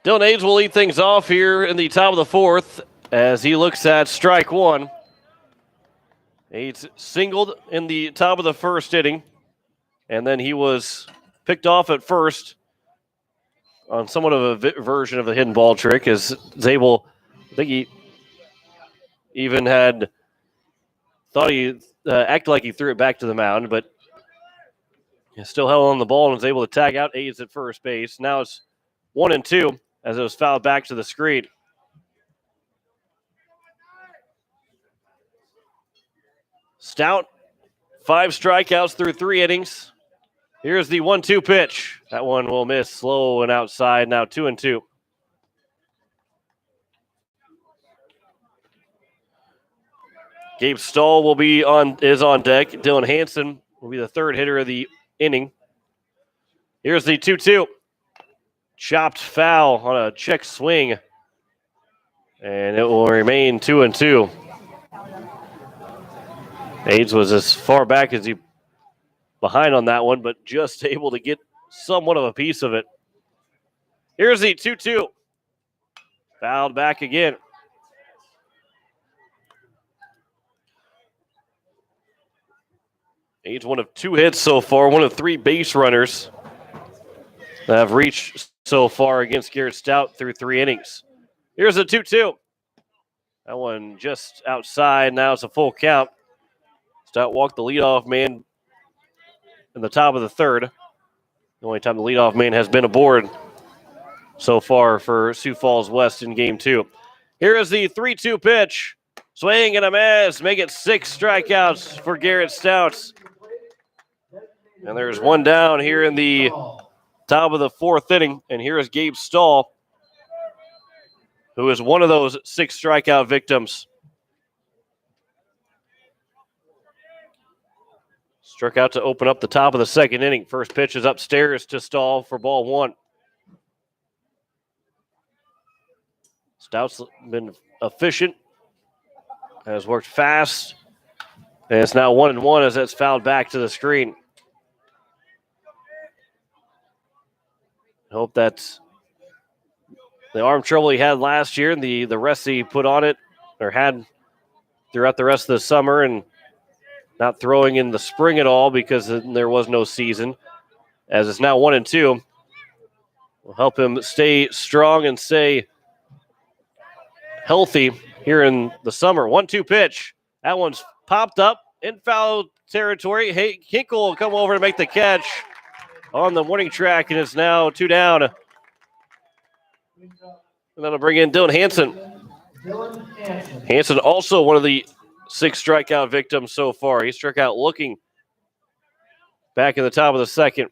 Dylan Hayes will lead things off here in the top of the fourth as he looks at strike one. Hayes singled in the top of the first inning, and then he was picked off at first on somewhat of a version of the hidden ball trick as Zabel, I think he even thought he acted like he threw it back to the mound, but he still held on the ball and was able to tag out Hayes at first base. Now it's 1-2 as it was fouled back to the screen. Stout, 5 strikeouts through 3 innings. Here's the 1-2 pitch. That one will miss, slow and outside. Now 2-2. Gabe Stahl is on deck. Dylan Hansen will be the third hitter of the inning. Here's the 2-2. Chopped foul on a check swing. And it will remain 2-2. Hayes was as far back as he behind on that one, but just able to get somewhat of a piece of it. Here's the 2-2. Fouled back again. Hayes, one of 2 hits so far, one of 3 base runners that have reached so far against Garrett Stout through 3 innings. Here's a 2-2. That one just outside. Now it's a full count. Stout walked the leadoff man in the top of the third. The only time the leadoff man has been aboard so far for Sioux Falls West in game 2. Here is the 3-2 pitch. Swing and a miss. Make it 6 strikeouts for Garrett Stout. And there's one down here in the top of the 4th inning. And here is Gabe Stahl, who is one of those 6 strikeout victims. Struck out to open up the top of the 2nd inning. First pitch is upstairs to Stahl for ball 1. Stout's been efficient, has worked fast, and it's now 1-1 as that's fouled back to the screen. Hope that's the arm trouble he had last year and the rest he put on it or had throughout the rest of the summer and not throwing in the spring at all because there was no season. As it's now 1-2, will help him stay strong and stay healthy here in the summer. 1-2 pitch. That one's popped up in foul territory. Hey, Hinkle will come over to make the catch on the warning track, and it's now 2 down. And that'll bring in Dylan Hansen. Hansen also one of the 6 strikeout victims so far. He struck out looking back in the top of the 2nd.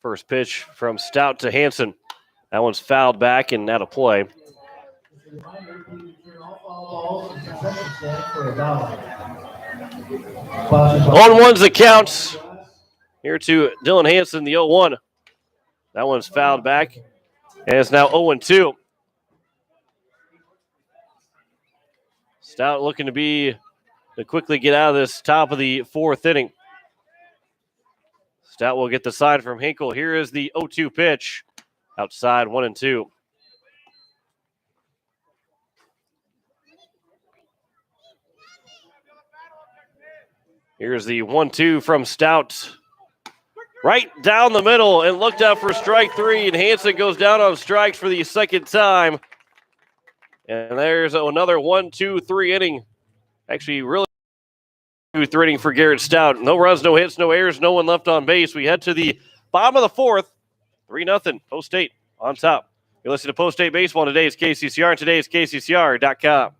First pitch from Stout to Hansen. That one's fouled back and out of play. On one's the counts. Here to Dylan Hansen, the 0-1. That one's fouled back. And it's now 0-2. Stout looking to quickly get out of this top of the 4th inning. Stout will get the side from Hinkle. Here is the 0-2 pitch. Outside, 1-2. Here's the 1-2 from Stout. Right down the middle and looked out for strike 3. And Hansen goes down on strikes for the 2nd time. And there's another 1-2-3 inning. Actually, really 2-3 inning for Garrett Stout. No runs, no hits, no errors, no one left on base. We head to the bottom of the 4th. 3-0. Post State on top. You're listening to Post State Baseball. Today is KCCR, and today is KCCR.com.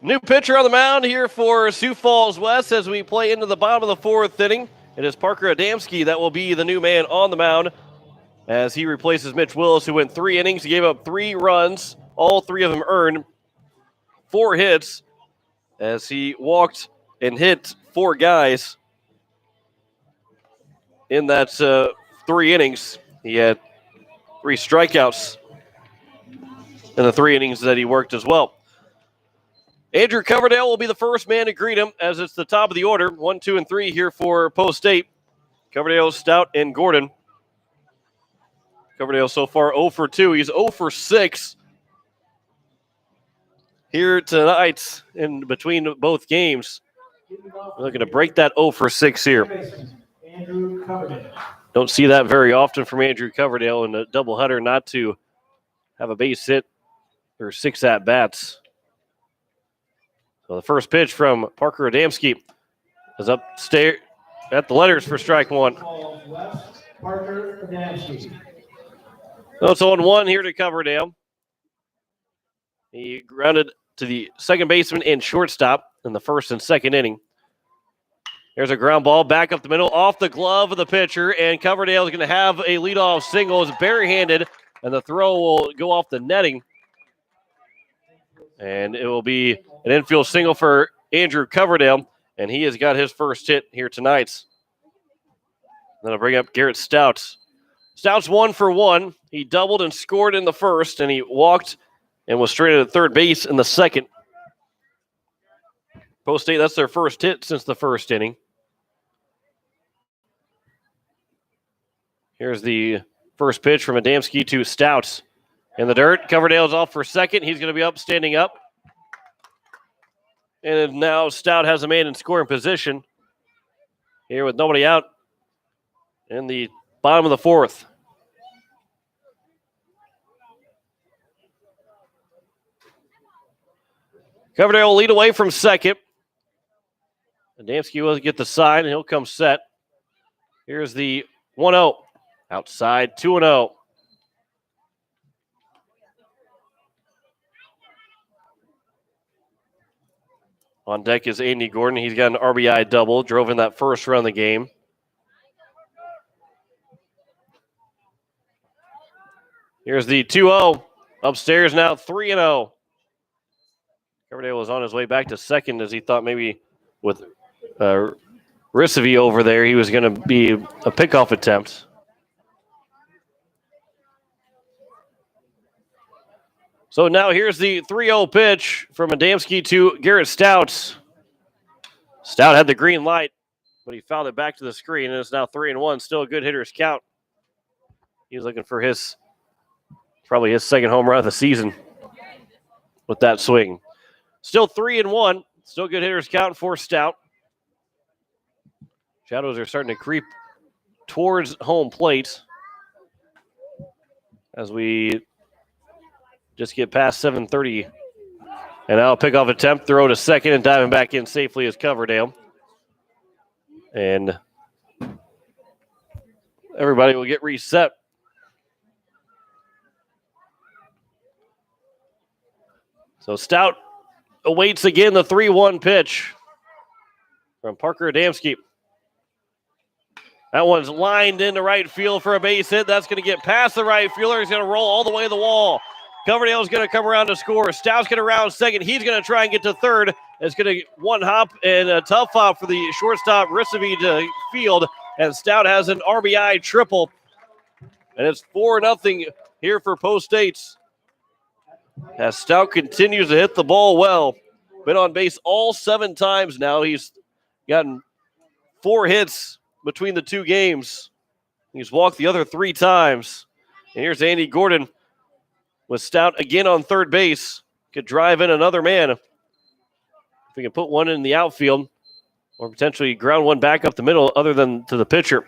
New pitcher on the mound here for Sioux Falls West as we play into the bottom of the fourth inning. It is Parker Adamski that will be the new man on the mound as he replaces Mitch Willis, who went 3 innings. He gave up 3 runs, all 3 of them earned, 4 hits as he walked and hit 4 guys in that 3 innings. He had 3 strikeouts in the 3 innings that he worked as well. Andrew Coverdale will be the first man to greet him as it's the top of the order. 1, 2, and 3 here for Post State. Coverdale, Stout, and Gordon. Coverdale so far 0 for 2. He's 0 for 6 here tonight in between both games. We're looking to break that 0 for 6 here. Andrew Coverdale. Don't see that very often from Andrew Coverdale in a doubleheader, not to have a base hit or 6 at-bats. So the first pitch from Parker Adamski is upstairs at the letters for strike 1. Parker Adamski. So it's 0-1 here to Coverdale. He grounded to the second baseman and shortstop in the first and second inning. There's a ground ball back up the middle off the glove of the pitcher, and Coverdale is going to have a leadoff single. It's barehanded, and the throw will go off the netting. And it will be an infield single for Andrew Coverdale, and he has got his first hit here tonight. Then I'll bring up Garrett Stout. Stout's 1 for 1. He doubled and scored in the first, and he walked and was stranded at third base in the second. Post State, that's their first hit since the first inning. Here's the first pitch from Adamski to Stout. In the dirt, Coverdale's off for second. He's going to be up, standing up. And now Stout has a man in scoring position here with nobody out in the bottom of the fourth. Coverdale will lead away from second. Adamski will get the sign, and he'll come set. Here's the 1-0. Outside, 2-0. On deck is Andy Gordon. He's got an RBI double, drove in that first run of the game. Here's the 2-0. Upstairs now, 3-0. Coverdale was on his way back to second as he thought maybe with Ricevy over there, he was going to be a pickoff attempt. So now here's the 3-0 pitch from Adamski to Garrett Stout. Stout had the green light, but he fouled it back to the screen, and it's now 3-1. Still a good hitter's count. He was looking for probably his second home run of the season with that swing. Still 3-1. Still good hitter's count for Stout. Shadows are starting to creep towards home plate as we just get past 7:30. And now pick off attempt, throw to second, and diving back in safely is Coverdale. And everybody will get reset. So Stout awaits again the 3-1 pitch from Parker Adamski. That one's lined into right field for a base hit. That's going to get past the right fielder. He's going to roll all the way to the wall. Coverdale's going to come around to score. Stout's going to round second. He's going to try and get to third. It's going to one hop and a tough hop for the shortstop Ricevy to field. And Stout has an RBI triple. And it's 4-0 here for Post States. As Stout continues to hit the ball well. Been on base all 7 times now. He's gotten 4 hits between the 2 games. He's walked the other 3 times. And here's Andy Gordon with Stout again on third base. Could drive in another man. If we can put one in the outfield or potentially ground one back up the middle other than to the pitcher.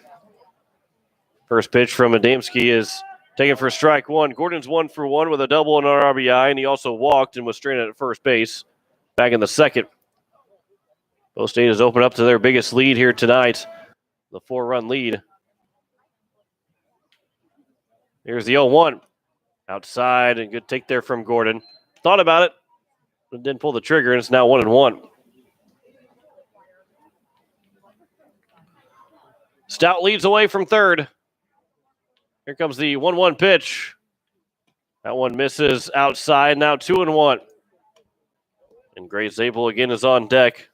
First pitch from Adamski is taken for strike 1. Gordon's 1 for 1 with a double and an RBI, and he also walked and was stranded at first base back in the second. Post State has opened up to their biggest lead here tonight, the 4-run lead. Here's the 0-1. Outside, and good take there from Gordon. Thought about it. but didn't pull the trigger, and it's now 1-1. Stout leads away from third. Here comes the 1-1 pitch. That one misses outside, now 2-1. And Gray Zabel again is on deck.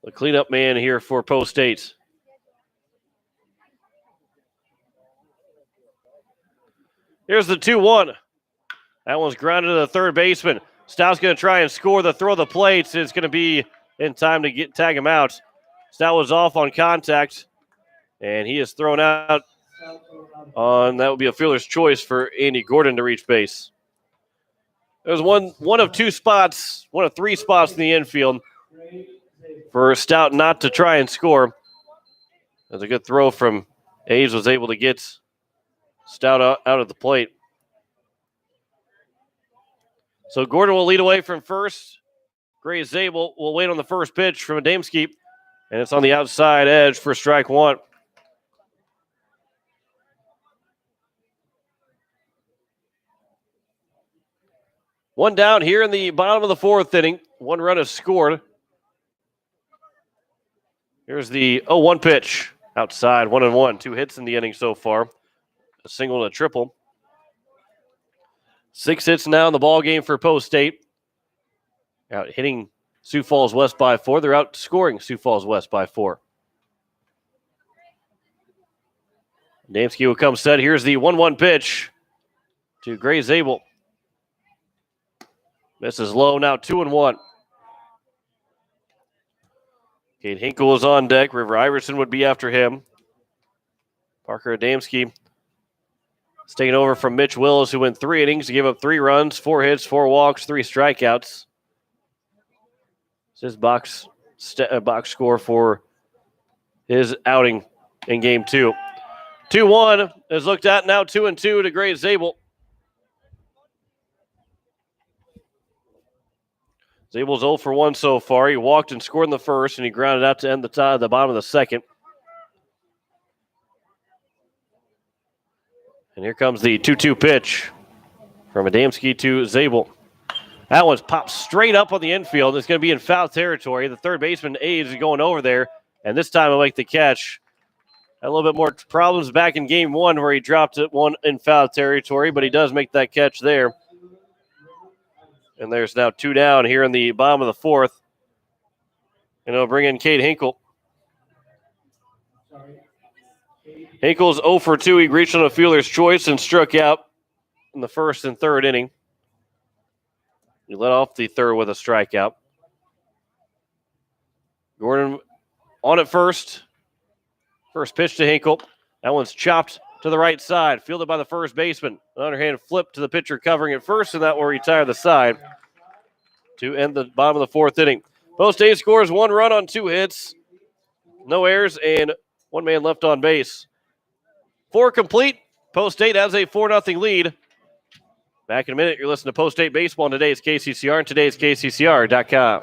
The cleanup man here for Post State. Here's the 2-1. That one's grounded to the third baseman. Stout's going to try and score the throw of the plate. It's going to be in time to tag him out. Stout was off on contact, and he is thrown out on, that would be a fielder's choice for Andy Gordon to reach base. There's one of three spots in the infield for Stout not to try and score. That's a good throw from Aves, was able to get Stout out of the plate. So Gordon will lead away from first. Gray Zabel will wait on the first pitch from Adamski, and it's on the outside edge for strike one. One down here in the bottom of the fourth inning. One run is scored. Here's the 0-1 pitch. Outside, 1-1. 2 hits in the inning so far. A single and a triple. 6 hits now in the ball game for Post State. Out hitting Sioux Falls West by 4. They're outscoring Sioux Falls West by 4. Adamski will come set. Here's the 1-1 pitch to Gray Zabel. Misses low, now 2-1. Cade Hinkle is on deck. River Iverson would be after him. Parker Adamski is taking over from Mitch Willis, who went 3 innings, gave up 3 runs, 4 hits, 4 walks, 3 strikeouts. It's his box score for his outing in game 2. 2-1 is looked at, now 2-2 to Gray Zabel. Zabel's 0 for 1 so far. He walked and scored in the first, and he grounded out to end the bottom of the second. And here comes the 2-2 pitch from Adamski to Zabel. That one's popped straight up on the infield. It's going to be in foul territory. The third baseman, Aves, is going over there, and this time he'll make the catch. Had a little bit more problems back in game 1 where he dropped it one in foul territory, but he does make that catch there. And there's now 2 down here in the bottom of the fourth. And it'll bring in Cade Hinkle. Hinkle's 0 for 2. He reached on a fielder's choice and struck out in the first and third inning. He led off the third with a strikeout. Gordon on at first. First pitch to Hinkle. That one's chopped to the right side, fielded by the first baseman. An underhand flip to the pitcher covering it first, and that will retire the side to end the bottom of the fourth inning. Post State scores 1 run on 2 hits, no errors, and 1 man left on base. 4 complete. Post State has a 4-0 lead. Back in a minute, you're listening to Post State Baseball on today's KCCR and today's KCCR.com.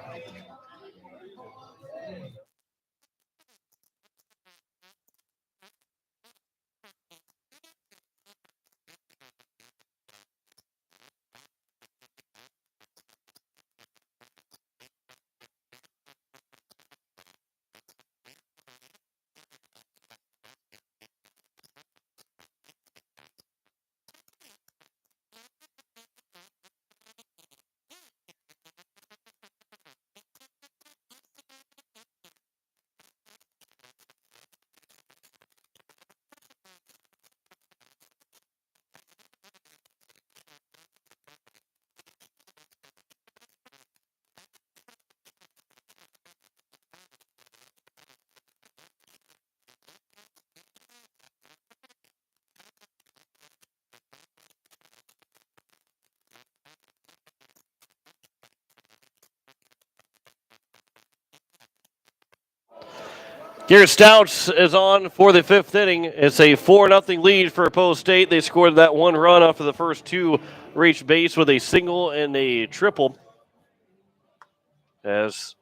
Garrett Stout is on for the 5th inning. It's a 4-0 lead for Post State. They scored that 1 run after the first 2 reached base with a single and a triple. As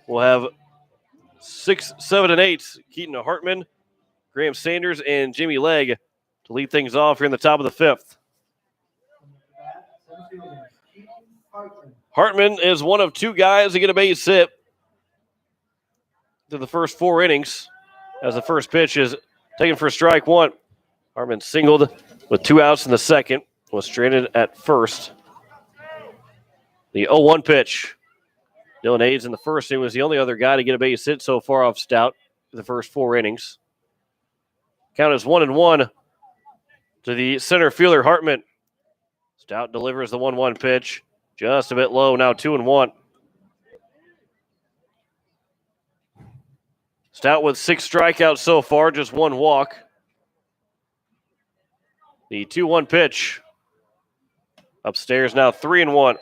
we'll have 6, 7, and 8. Keaton Hartman, Graham Sanders, and Jimmy Legg to lead things off here in the top of the 5th. fielders, Keaton Hartman. Hartman is one of two guys to get a base hit to the first 4 innings, as the first pitch is taken for strike one. Hartman singled with 2 outs in the second, was stranded at first. The 0-1 pitch. Dylan Hayes in the first inning was the only other guy to get a base hit so far off Stout in the first 4 innings. Count is 1-1 to the center fielder, Hartman. Stout delivers the 1-1 pitch. Just a bit low, now 2-1. Stout with 6 strikeouts so far, just 1 walk. The 2-1 pitch. Upstairs now 3-1.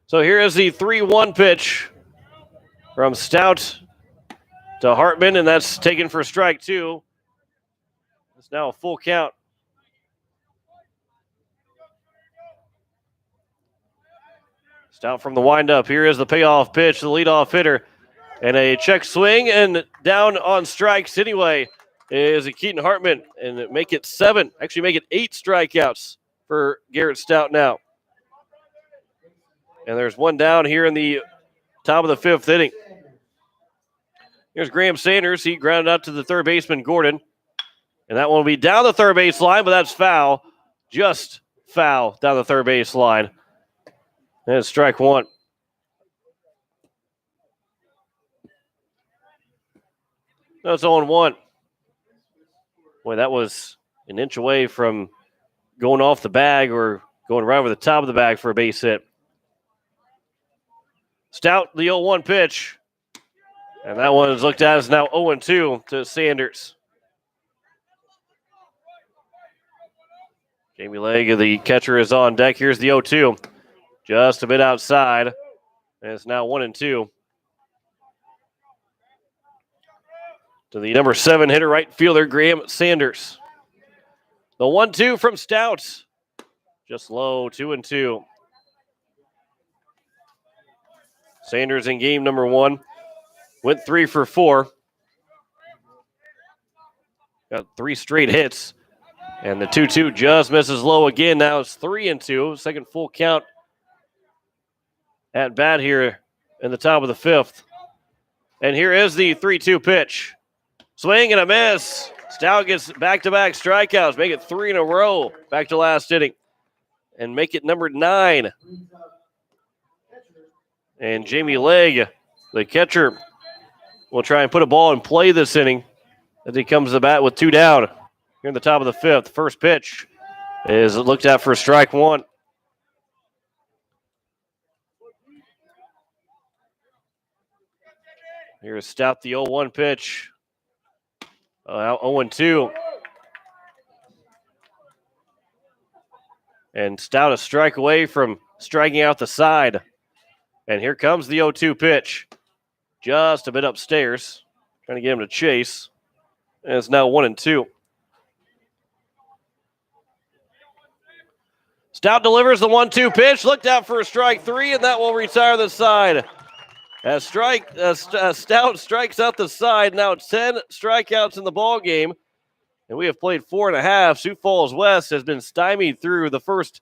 So here is the 3-1 pitch from Stout to Hartman, and that's taken for strike 2. It's now a full count. Stout from the windup. Here is the payoff pitch, the leadoff hitter. And a check swing, and down on strikes anyway is a Keaton Hartman, and make it 7. Actually, make it 8 strikeouts for Garrett Stout now. And there's one down here in the top of the 5th inning. Here's Graham Sanders. He grounded out to the third baseman, Gordon. And that one will be down the third base line, but that's foul. Just foul down the third base line. And it's strike 1. No, it's 0-1. Boy, that was an inch away from going off the bag or going right over the top of the bag for a base hit. Stout, the 0-1 pitch. And that one is looked at as now 0-2 to Sanders. Jamie Legg, the catcher, is on deck. Here's the 0-2. Just a bit outside. And it's now 1-2. To the number 7 hitter, right fielder, Graham Sanders. The 1-2 from Stout. Just low, 2-2. Sanders in game number 1 went 3 for 4. Got 3 straight hits. And the 2-2 just misses low again. Now it's 3-2. Second full count at bat here in the top of the 5th. And here is the 3-2 pitch. Swing and a miss. Stout gets back-to-back strikeouts. Make it 3 in a row. Back to last inning. And make it number 9. And Jamie Legg, the catcher, will try and put a ball in play this inning as he comes to bat with 2 down. Here in the top of the 5th. First pitch is looked at for strike 1. Here's Stout, the 0-1 pitch. Now 0-2. And Stout a strike away from striking out the side. And here comes the 0-2 pitch. Just a bit upstairs. Trying to get him to chase. And it's now 1-2. Stout delivers the 1-2 pitch. Looked out for a strike 3, and that will retire the side. As Stout strikes out the side, now 10 strikeouts in the ball game, and we have played 4.5. Sioux Falls West has been stymied through the first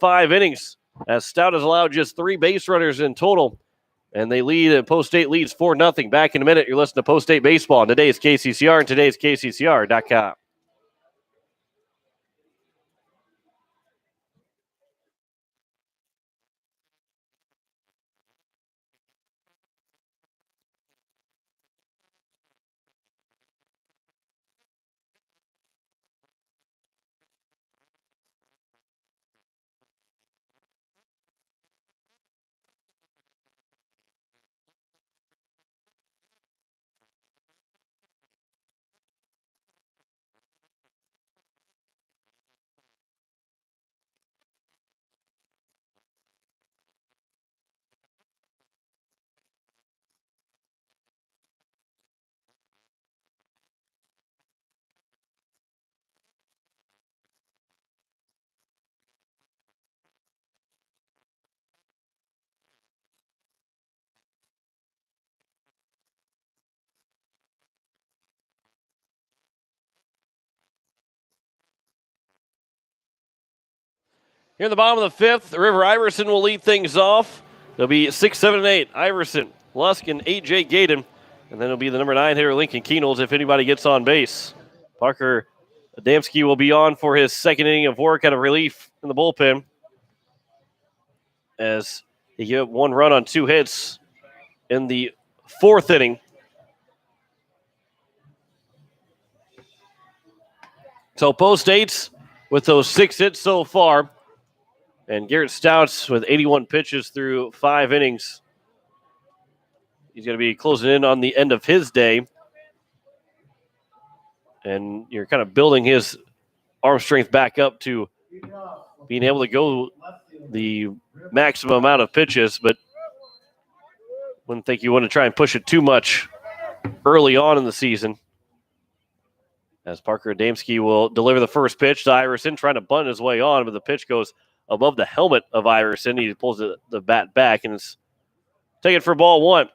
5 innings, as Stout has allowed just 3 base runners in total, and they lead. Post State leads 4-0. Back in a minute. You're listening to Post State Baseball on today's KCCR and today's KCCR.com. Here in the bottom of the fifth, River Iverson will lead things off. It'll be 6, 7, and 8. Iverson, Lusk, and A.J. Gaydon. And then it'll be the number 9 hitter, Lincoln Keenels, if anybody gets on base. Parker Adamski will be on for his second inning of work out of relief in the bullpen, as he gave up 1 run on 2 hits in the 4th inning. So post 8s with those 6 hits so far. And Garrett Stouts with 81 pitches through 5 innings. He's going to be closing in on the end of his day. And you're kind of building his arm strength back up to being able to go the maximum amount of pitches, but wouldn't think you want to try and push it too much early on in the season. As Parker Adamski will deliver the first pitch to Iverson, trying to bunt his way on, but the pitch goes above the helmet of Iverson. He pulls the bat back, and it's taken for ball 1.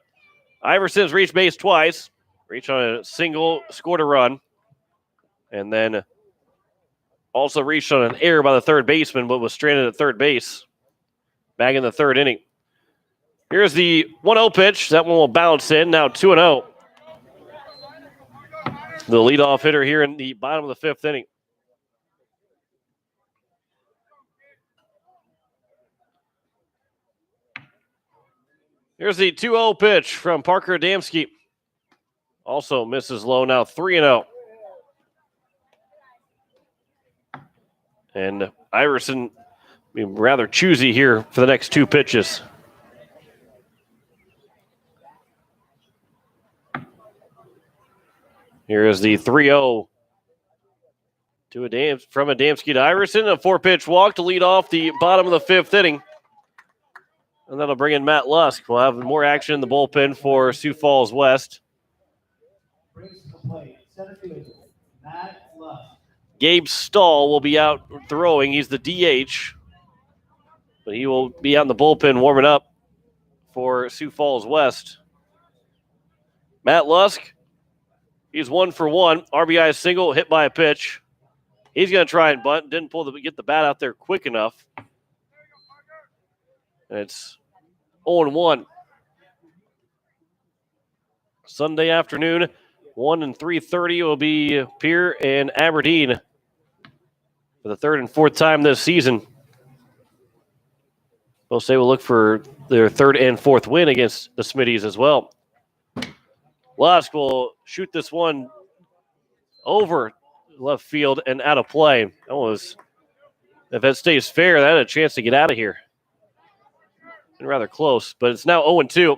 Iverson's reached base twice, reached on a single, scored a run, and then also reached on an error by the third baseman, but was stranded at third base back in the 3rd inning. Here's the 1-0 pitch. That one will bounce in. Now 2-0. The leadoff hitter here in the bottom of the 5th inning. Here's the 2-0 pitch from Parker Adamski. Also misses low, now 3-0. And Iverson being rather choosy here for the next 2 pitches. Here is the 3-0 from Adamski to Iverson. A 4-pitch walk to lead off the bottom of the 5th inning. And that'll bring in Matt Lusk. We'll have more action in the bullpen for Sioux Falls West. Gabe Stahl will be out throwing. He's the DH. But he will be out in the bullpen warming up for Sioux Falls West. Matt Lusk, he's 1 for 1. RBI single, hit by a pitch. He's going to try and bunt. Didn't get the bat out there quick enough. And it's 0-1. Sunday afternoon, 1 and 3:30 will be Pierre and Aberdeen for the 3rd and 4th time this season. Both say we'll look for their 3rd and 4th win against the Smitties as well. Lusk will shoot this one over left field and out of play. That was, if that stays fair, that had a chance to get out of here. Been rather close, but it's now 0-2.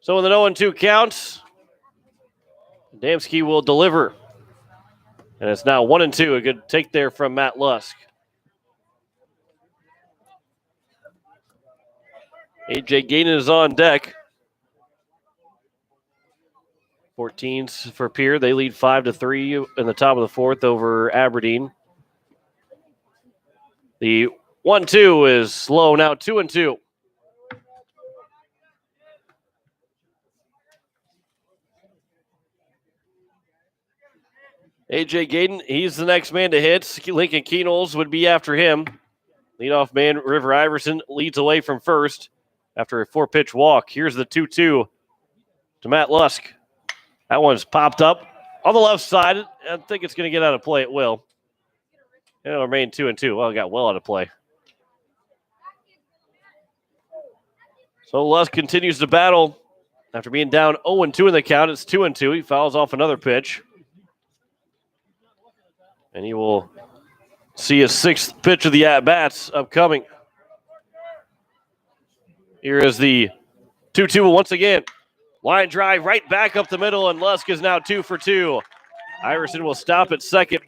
So with an 0-2 count, Adamski will deliver. And it's now 1-2. A good take there from Matt Lusk. A.J. Gaydon is on deck. 14s for Pierre. They lead 5-3 in the top of the 4th over Aberdeen. The 1-2 is slow now, 2-2. A.J. Gaydon, he's the next man to hit. Lincoln Keenels would be after him. Leadoff man River Iverson leads away from first after a 4-pitch walk. Here's the 2-2 to Matt Lusk. That one's popped up on the left side. I think it's going to get out of play. It will. It'll remain 2-2. Well, it got well out of play. So Lusk continues to battle. After being down 0-2 in the count, it's 2-2. He fouls off another pitch. And he will see his 6th pitch of the at-bats upcoming. Here is the 2-2 once again. Line drive right back up the middle, and Lusk is now 2 for 2. Iverson will stop at second.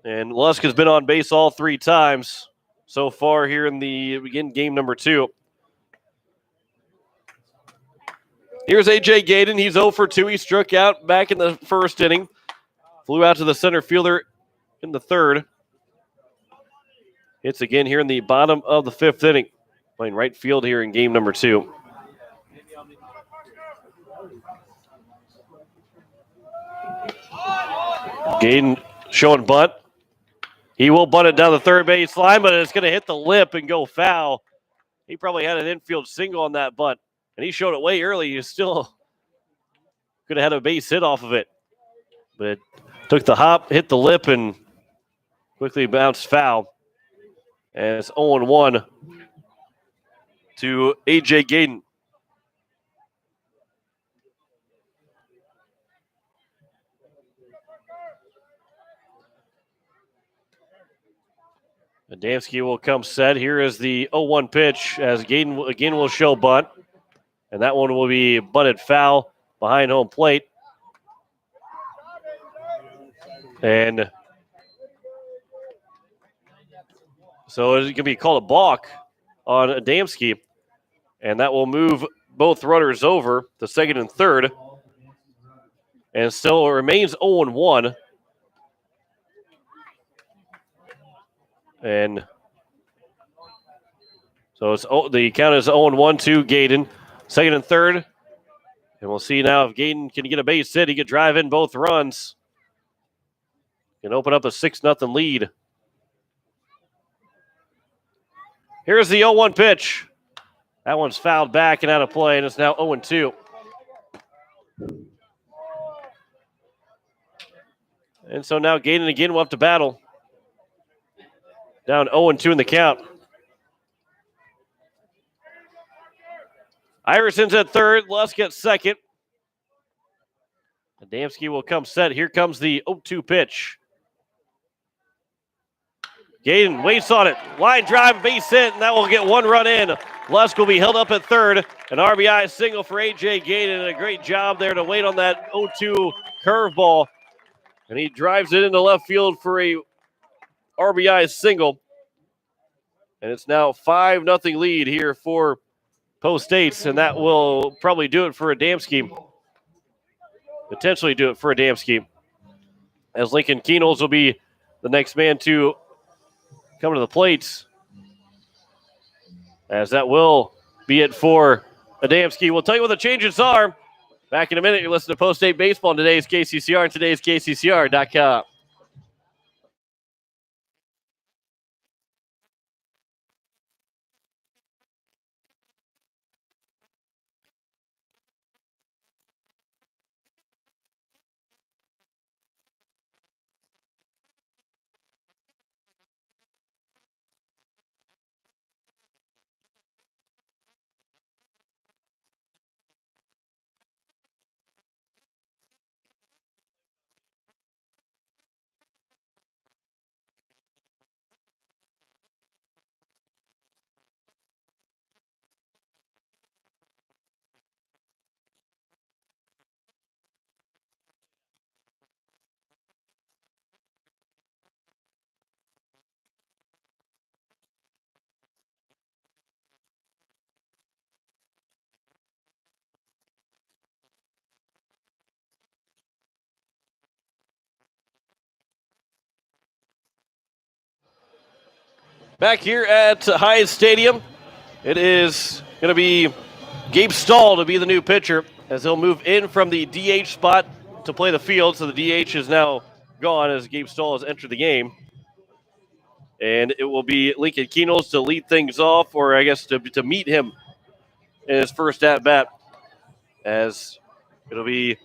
And Lusk has been on base all 3 times so far here in the game number 2. Here's A.J. Gaydon. He's 0 for 2. He struck out back in the 1st inning. Flew out to the center fielder in the 3rd. Hits again here in the bottom of the 5th inning. Playing right field here in game number 2. Gaden showing bunt. He will bunt it down the third base line, but it's going to hit the lip and go foul. He probably had an infield single on that bunt, and he showed it way early. He still could have had a base hit off of it, but it took the hop, hit the lip, and quickly bounced foul. And it's 0-1 to A.J. Gaden. Adamski will come set. Here is the 0-1 pitch as Gaden again will show bunt. And that one will be bunted foul behind home plate. And so it can be called a balk on Adamski. And that will move both runners over to second and third. And still it remains 0-1. And so it's the count is 0-1 to Gaden. Second and third. And we'll see now if Gaden can get a base hit. He could drive in both runs. Can open up a 6-0 lead. Here's the 0-1 pitch. That one's fouled back and out of play, and it's now 0-2. And so now Gaden again will have to battle. Down 0-2 in the count. Iverson's at third. Lusk at second. Adamski will come set. Here comes the 0-2 pitch. Gaden waits on it. Line drive, base hit, and that will get one run in. Lusk will be held up at third. An RBI single for A.J. Gaden. A great job there to wait on that 0-2 curveball. And he drives it into left field for a RBI single. And it's now 5-0 lead here for Post States, and that will probably do it for Adamski. Potentially do it for Adamski. As Lincoln Keenels will be the next man to come to the plate. As that will be it for Adamski. We'll tell you what the changes are. Back in a minute, you're listening to Post State Baseball on today's KCCR and today's KCCR.com. Back here at Hyatt Stadium, it is going to be Gabe Stahl to be the new pitcher as he'll move in from the DH spot to play the field. So the DH is now gone as Gabe Stahl has entered the game. And it will be Lincoln Keenels to lead things off, or I guess to meet him in his first at-bat. As it'll be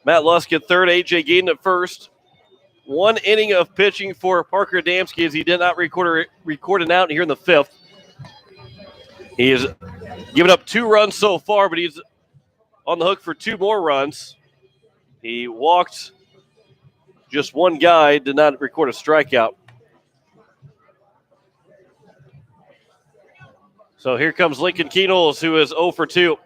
Matt Lusk at third, A.J. Gaden at first. One inning of pitching for Parker Adamski as he did not record an out here in the fifth. He has given up 2 runs so far, but he's on the hook for 2 more runs. He walked just 1 guy, did not record a strikeout. So here comes Lincoln Keenels, who is 0 for 2.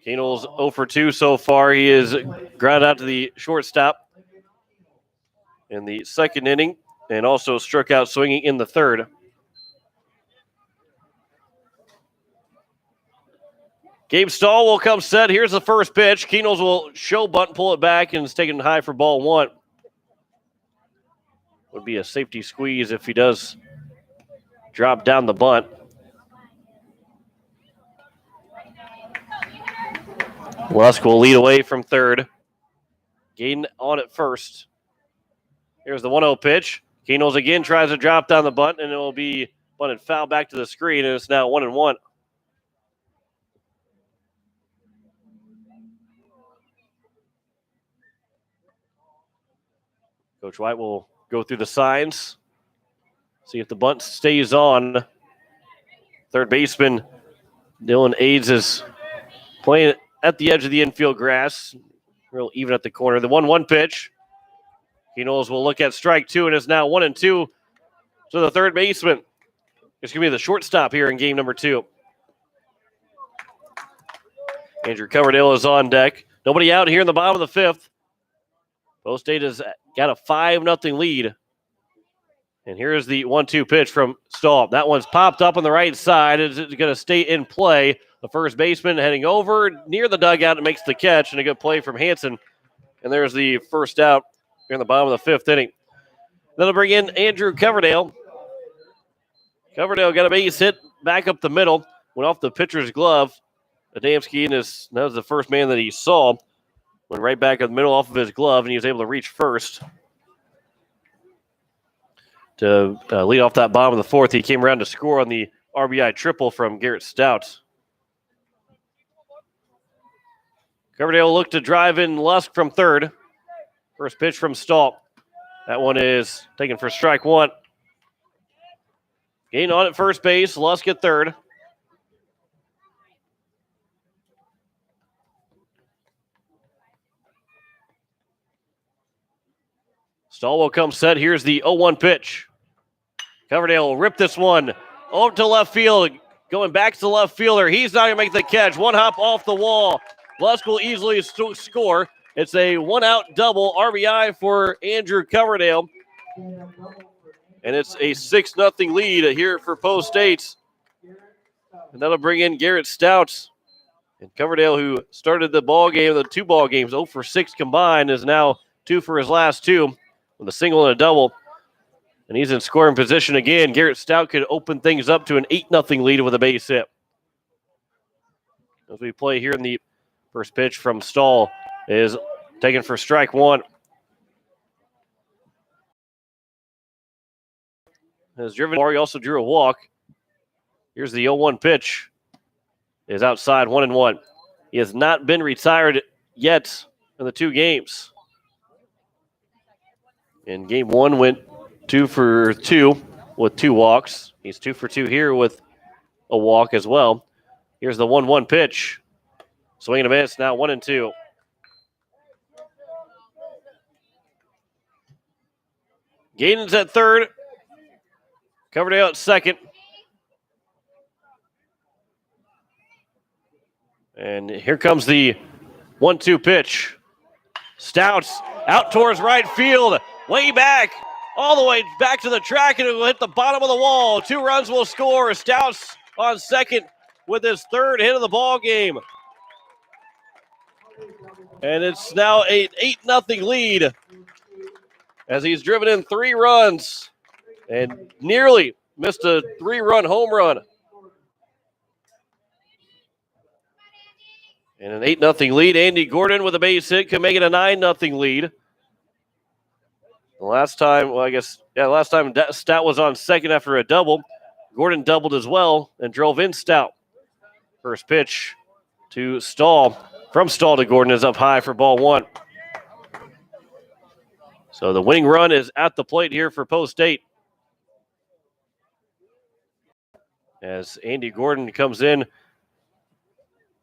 Keenels 0 for 2 so far. He is grounded out to the shortstop in the second inning and also struck out swinging in the third. Gabe Stahl will come set. Here's the first pitch. Keenels will show bunt and pull it back, and it's taken high for ball 1. Would be a safety squeeze if he does drop down the bunt. Lusk will lead away from third. Gaden on at first. Here's the 1-0 pitch. Keenels again tries to drop down the bunt, and it will be bunted foul back to the screen, and it's now 1-1. Coach White will go through the signs, see if the bunt stays on. Third baseman Dylan Aids is playing at the edge of the infield grass, real even at the corner. The 1-1 pitch. Keenels will look at strike two, and it's now 1-2 to the third baseman. It's going to be the shortstop here in game number 2. Andrew Coverdale is on deck. Nobody out here in the bottom of the 5th. Post State has got a 5-0 lead. And here's the 1-2 pitch from Stahl. That one's popped up on the right side. It's going to stay in play. The first baseman heading over near the dugout and makes the catch, and a good play from Hansen. And there's the first out here in the bottom of the 5th inning. Then they'll bring in Andrew Coverdale. Coverdale got a base hit back up the middle. Went off the pitcher's glove. Adamski, that was the first man that he saw. Went right back in the middle off of his glove, and he was able to reach first to lead off that bottom of the 4th. He came around to score on the RBI triple from Garrett Stout. Coverdale looked to drive in Lusk from third. First pitch from Stahl. That one is taken for strike one. Gain on at first base. Lusk at third. Stahl will come set. Here's the 0-1 pitch. Coverdale will rip this one over to left field. Going back to the left fielder. He's not going to make the catch. One hop off the wall. Lusk will easily score. It's a one-out double RBI for Andrew Coverdale. And it's a 6-0 lead here for Post State. And that'll bring in Garrett Stout. And Coverdale, who started the ball game, the 2 ball games, 0 for 6 combined, is now 2 for his last 2 with a single and a double. And he's in scoring position again. Garrett Stout could open things up to an 8-0 lead with a base hit. As we play here in the first pitch from Stahl is taken for strike one. Has driven. He also drew a walk. Here's the 0-1 pitch. Is outside 1-1. He has not been retired yet in the 2 games. In game 1 went 2 for 2 with 2 walks. He's 2 for 2 here with a walk as well. Here's the 1-1 pitch. Swing and a miss, now 1-2. Gaden's at third. Coverdale at second. And here comes the 1-2 pitch. Stouts out towards right field. Way back. All the way back to the track, and it will hit the bottom of the wall. 2 runs will score. Stouts on second with his 3rd hit of the ball game. And it's now an 8-0 lead as he's driven in 3 runs and nearly missed a 3-run home run. And an 8-0 lead. Andy Gordon with a base hit can make it a 9-0 lead. Last time Stout was on second after a double. Gordon doubled as well and drove in Stout. First pitch to Stahl. From Stahl to Gordon is up high for ball 1. So the winning run is at the plate here for Post State. As Andy Gordon comes in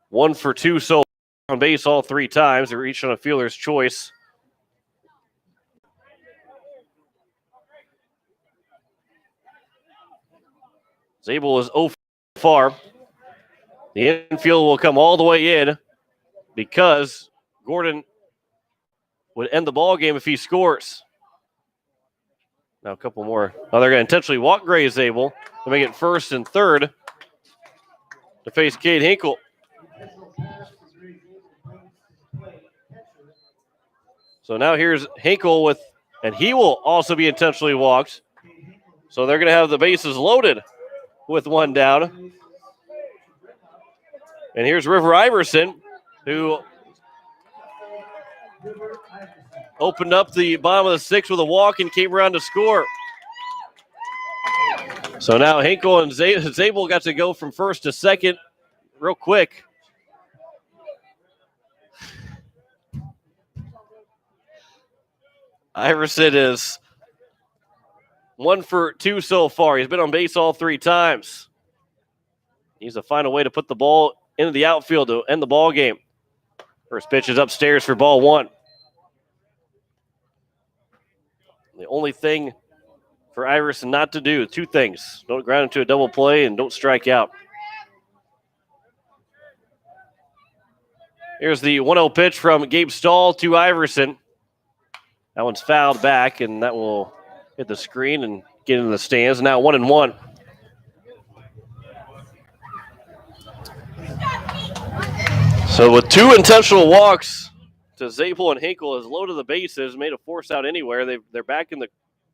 1 for 2 so on base all 3 times. They're each on a fielder's choice. Zabel is 0 far. The infield will come all the way in because Gordon would end the ball game if he scores. Now a couple more. Oh, they're going to intentionally walk Gray Zabel to make it first and third to face Cade Hinkle. So now here's Hinkle and he will also be intentionally walked. So they're going to have the bases loaded with 1 down. And here's River Iverson, who opened up the bottom of the sixth with a walk and came around to score. So now Hinkle and Zabel got to go from first to second real quick. Iverson is 1 for 2 so far. He's been on base all 3 times. Needs to find a way to put the ball into the outfield to end the ball game. First pitch is upstairs for ball 1. The only thing for Iverson not to do, 2 things. Don't ground into a double play and don't strike out. Here's the 1-0 pitch from Gabe Stahl to Iverson. That one's fouled back, and that will hit the screen and get into the stands. Now 1-1. So with 2 intentional walks to Zabel and Hinkle, has loaded the bases, made a force out anywhere. They're back in the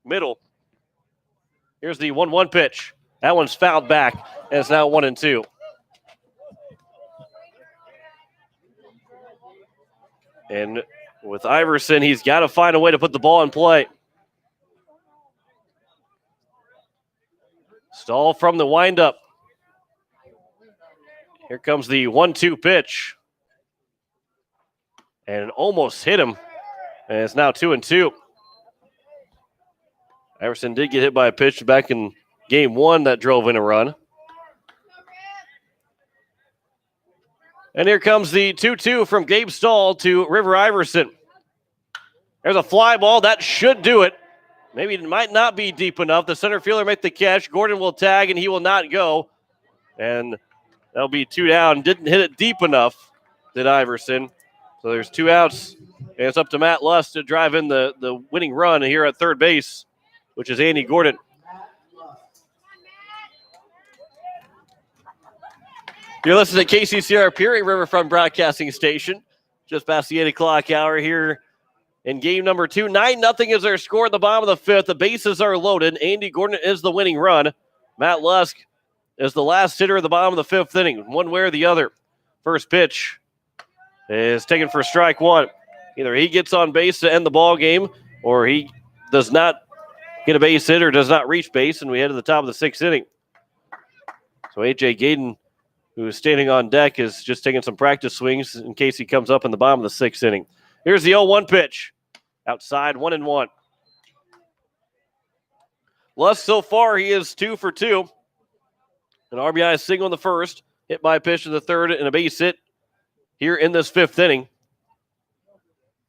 middle. Here's the 1-1 pitch. That one's fouled back, and it's now 1-2. And with Iverson, he's got to find a way to put the ball in play. Stahl from the windup. Here comes the 1-2 pitch. And it almost hit him. And it's now 2-2. Iverson did get hit by a pitch back in game 1 that drove in a run. And here comes the 2-2 from Gabe Stahl to River Iverson. There's a fly ball. That should do it. Maybe it might not be deep enough. The center fielder make the catch. Gordon will tag, and he will not go. And that'll be 2 down. Didn't hit it deep enough, did Iverson. So there's 2 outs. And it's up to Matt Lust to drive in the winning run here at third base, which is Andy Gordon. You're listening to KCCR Pierre Riverfront Broadcasting Station. Just past the 8 o'clock hour here in game number 2. 9-0 is their score at the bottom of the 5th. The bases are loaded. Andy Gordon is the winning run. Matt Lusk is the last hitter at the bottom of the 5th inning, one way or the other. First pitch is taken for strike 1. Either he gets on base to end the ball game, or he does not get a base hit or does not reach base, and we head to the top of the 6th inning. So A.J. Gaden, who is standing on deck, is just taking some practice swings in case he comes up in the bottom of the 6th inning. Here's the 0-1 pitch. Outside, 1-1. Lusk, so far, he is 2 for 2. An RBI single in the first, hit by a pitch in the third, and a base hit here in this 5th inning.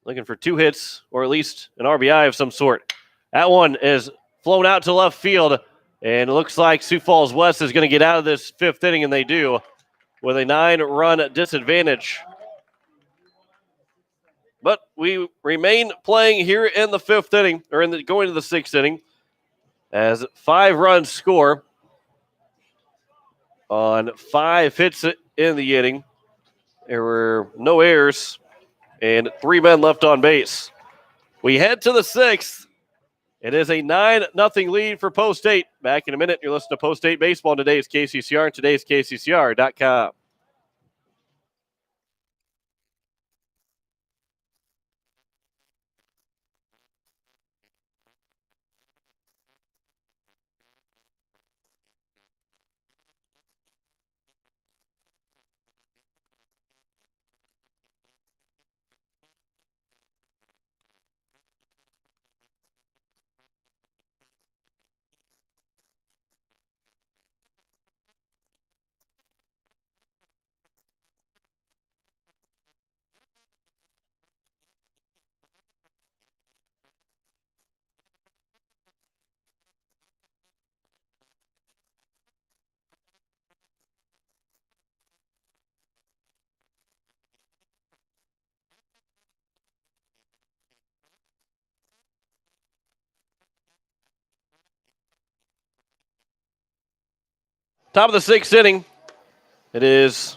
Looking for 2 hits, or at least an RBI of some sort. That one is flown out to left field, and it looks like Sioux Falls West is going to get out of this 5th inning, and they do, with a 9-run disadvantage. But we remain playing here in the 5th inning, or going to the 6th inning, as 5 runs score on 5 hits in the inning. There were no errors and 3 men left on base. We head to the 6th. It is a 9-0 lead for Post 8. Back in a minute. You're listening to Post 8 Baseball on today's KCCR and today's KCCR.com. Top of the 6th inning. It is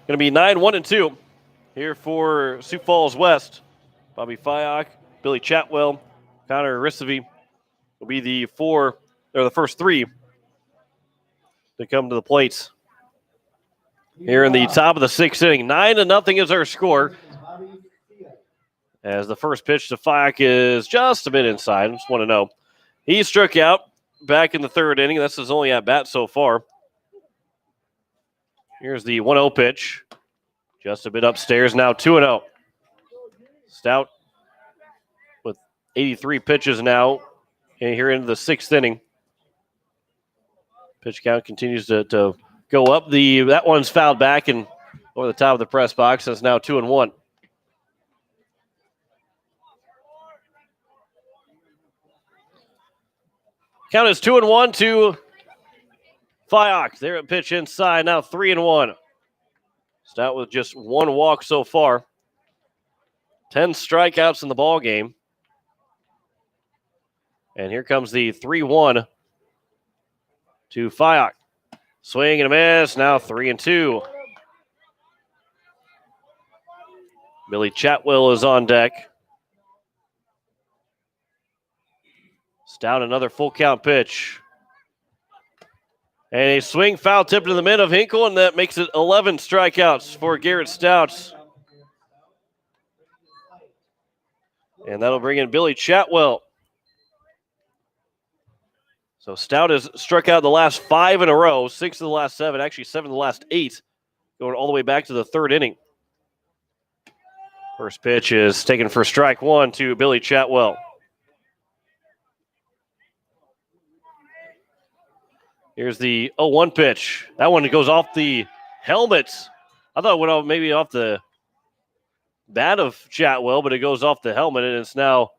going to be 9-1-2 here for Sioux Falls West. Bobby Fyock, Billy Chatwell, Connor Risovi will be the first 3 to come to the plates here in the top of the 6th inning. 9-0 is our score. As the first pitch to Fike is just a bit inside. I just want to know. He struck out back in the third inning. That's his only at-bat so far. Here's the 1-0 pitch. Just a bit upstairs, now 2-0. Stout with 83 pitches now here into the sixth inning. Pitch count continues to go up. That one's fouled back and over the top of the press box. It's now 2-1. Count is 2-1 to Fyock. There at pitch inside, now 3-1. Stout with just one walk so far. 10 strikeouts in the ball game. And here comes the 3-1 to Fyock. Swing and a miss, now 3-2. Billy Chatwell is on deck. Stout, another full count pitch. And a swing foul tipped to the mid of Hinkle, and that makes it 11 strikeouts for Garrett Stout. And that'll bring in Billy Chatwell. So Stout has struck out the last 5 in a row, 6 of the last 7, actually 7 of the last 8, going all the way back to the third inning. First pitch is taken for strike 1 to Billy Chatwell. Here's the 0-1 pitch. That one goes off the helmet. I thought it went off maybe off the bat of Chatwell, but it goes off the helmet, and it's now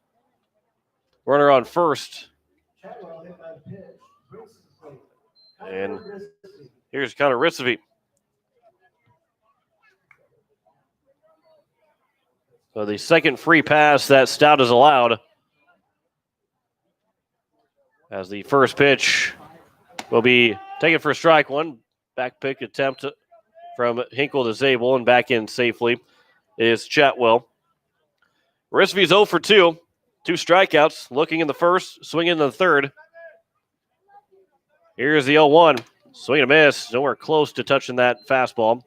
runner on first. And here's Connor Rissovy. So the second free pass that Stout is allowed. As the first pitch will be taken for strike 1. Back pick attempt from Hinkle to Zabel, and back in safely is Chatwell. Risvy's 0 for 2. 2 strikeouts. Looking in the first, swinging in the third. Here's the 0-1. Swing and a miss. Nowhere close to touching that fastball.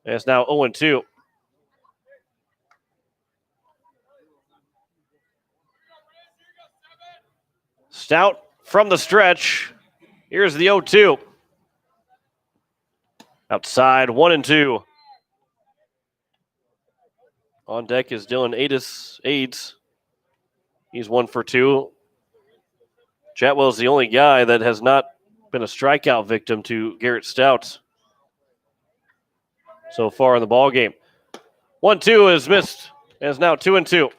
And it's now 0-2. Stout from the stretch. Here's the 0-2. Outside, 1-2. On deck is Dylan Aids. He's 1 for 2. Chatwell's the only guy that has not been a strikeout victim to Garrett Stout so far in the ball game. 1-2 is missed, and is now 2-2.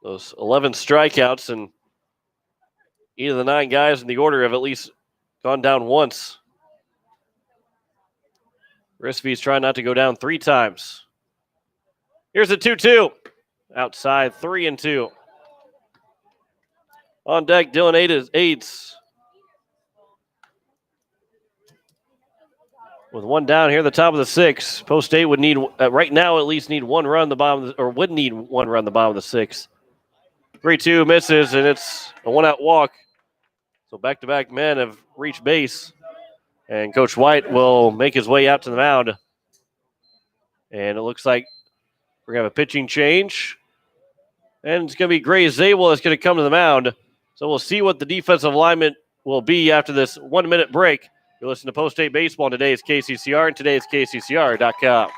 Those 11 strikeouts, and 8 of the 9 guys in the order have at least gone down once. Risvy's trying not to go down 3 times. Here's a 2-2. Outside, 3-2. On deck, Dylan Aids. With 1 down here at the top of the 6th. Post State would need, right now, at least need 1 run the bottom, or would need 1 run the bottom of the 6th. 3-2 misses, and it's a 1-out walk. So back-to-back men have reached base. And Coach White will make his way out to the mound. And it looks like we're going to have a pitching change. And it's going to be Gray Zabel that's going to come to the mound. So we'll see what the defensive alignment will be after this 1-minute break. You're listening to Post State Baseball, and today is KCCR, and today is KCCR.com.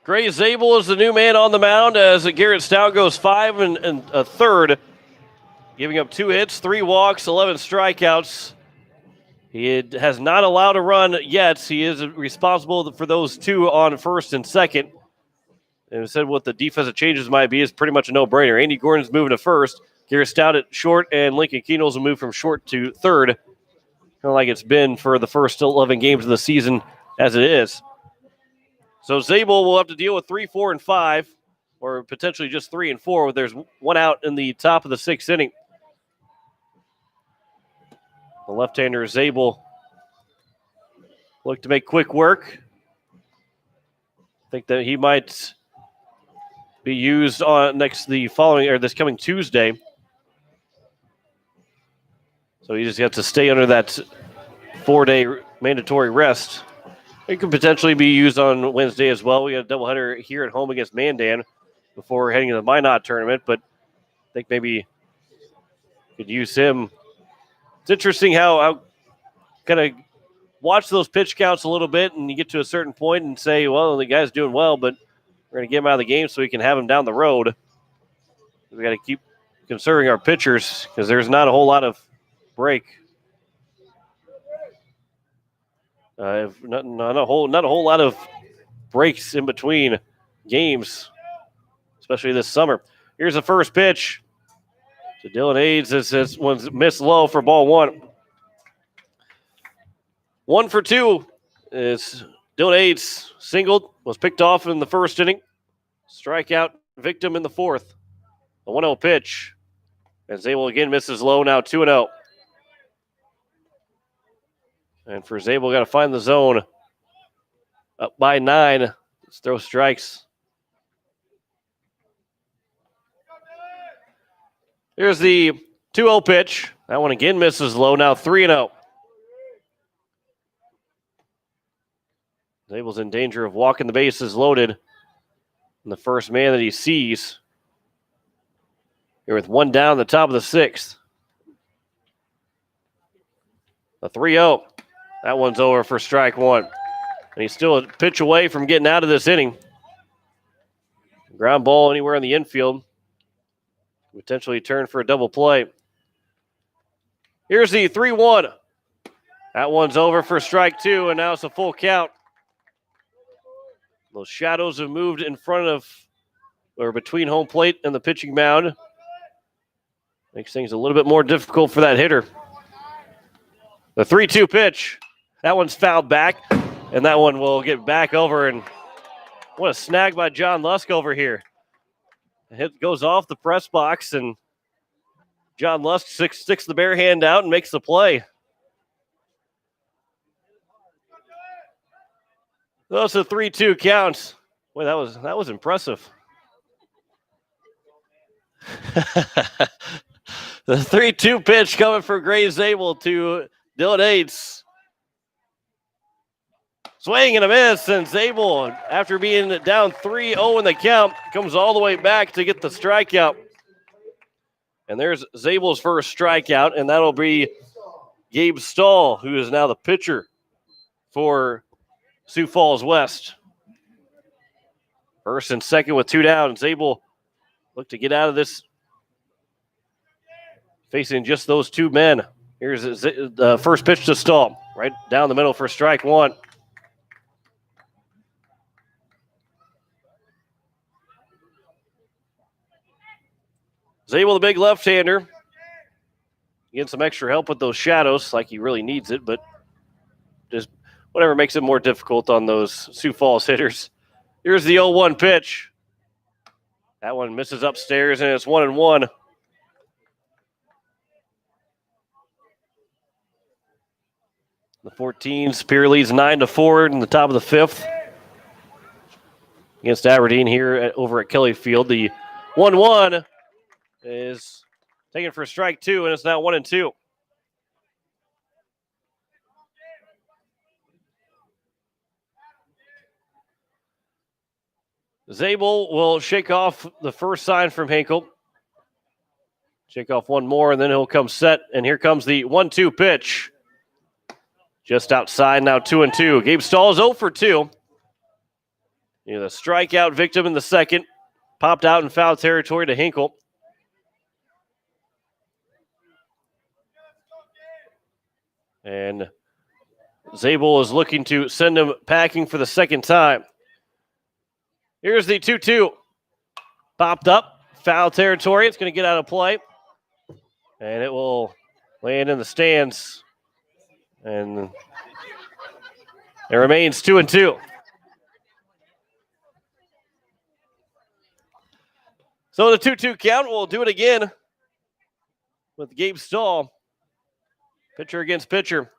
Gray Zabel is the new man on the mound as Garrett Stout goes 5 and a third, giving up 2 hits, 3 walks, 11 strikeouts. He has not allowed a run yet. He is responsible for those 2 on first and second. And we said what the defensive changes might be is pretty much a no-brainer. Andy Gordon's moving to first, Garrett Stout at short, and Lincoln Keenels will move from short to third, kind of like it's been for the first 11 games of the season as it is. So Zabel will have to deal with 3, 4, and 5, or potentially just 3 and 4. There's 1 out in the top of the 6th inning. The left-hander Zabel look to make quick work. I think that he might be used on this coming Tuesday. So he just has to stay under that 4-day mandatory rest. It could potentially be used on Wednesday as well. We got a doubleheader here at home against Mandan before heading to the Minot tournament, but I think maybe could use him. It's interesting how kind of watch those pitch counts a little bit, and you get to a certain point and say, well, the guy's doing well, but we're going to get him out of the game so we can have him down the road. We got to keep conserving our pitchers because there's not a whole lot of break. Not a whole lot of breaks in between games, especially this summer. Here's the first pitch to Dylan Aids. This one's missed low for ball 1. 1 for 2 is Dylan Aids singled, was picked off in the first inning. Strikeout victim in the 4th. The 1-0 pitch. And Zabel again misses low, now 2-0. And for Zabel, got to find the zone. Up by 9. Let's throw strikes. Here's the 2-0 pitch. That one again misses low, now 3-0. Zabel's in danger of walking the bases loaded. And the first man that he sees. Here with 1 down the top of the 6th. A 3-0. That one's over for strike 1. And he's still a pitch away from getting out of this inning. Ground ball anywhere in the infield. Potentially turn for a double play. Here's the 3-1. That one's over for strike 2, and now it's a full count. Those shadows have moved in front of, or between home plate and the pitching mound. Makes things a little bit more difficult for that hitter. The 3-2 pitch. That one's fouled back, and that one will get back over. And what a snag by John Lusk over here. The hit goes off the press box, and John Lusk sticks the bare hand out and makes the play. Those are 3-2 counts. Boy, that was impressive. The 3-2 pitch coming from Gray Zabel to Dylan Aids. Swing and a miss, and Zabel, after being down 3-0 in the count, comes all the way back to get the strikeout. And there's Zabel's first strikeout, and that'll be Gabe Stahl, who is now the pitcher for Sioux Falls West. First and second with 2 down. Zabel look to get out of this facing just those 2 men. Here's the first pitch to Stahl, right down the middle for strike 1. Zabel, the big left-hander, getting some extra help with those shadows like he really needs it, but just whatever makes it more difficult on those Sioux Falls hitters. Here's the 0-1 pitch. That one misses upstairs, and it's 1-1. The 14s, Pierre leads 9-4 in the top of the 5th against Aberdeen here over at Kelly Field. The 1-1 is taken for strike 2, and it's now 1-2. Zabel will shake off the first sign from Hinkle. Shake off one more, and then he'll come set. And here comes the 1-2 pitch. Just outside, now 2-2. Gabe Stahl is 0 for 2. The strikeout victim in the second. Popped out in foul territory to Hinkle. And Zabel is looking to send him packing for the second time. Here's the 2-2. Popped up. Foul territory. It's going to get out of play. And it will land in the stands. And it remains 2-2. So the 2-2 count, we'll do it again with Gabe Stahl. Pitcher against pitcher.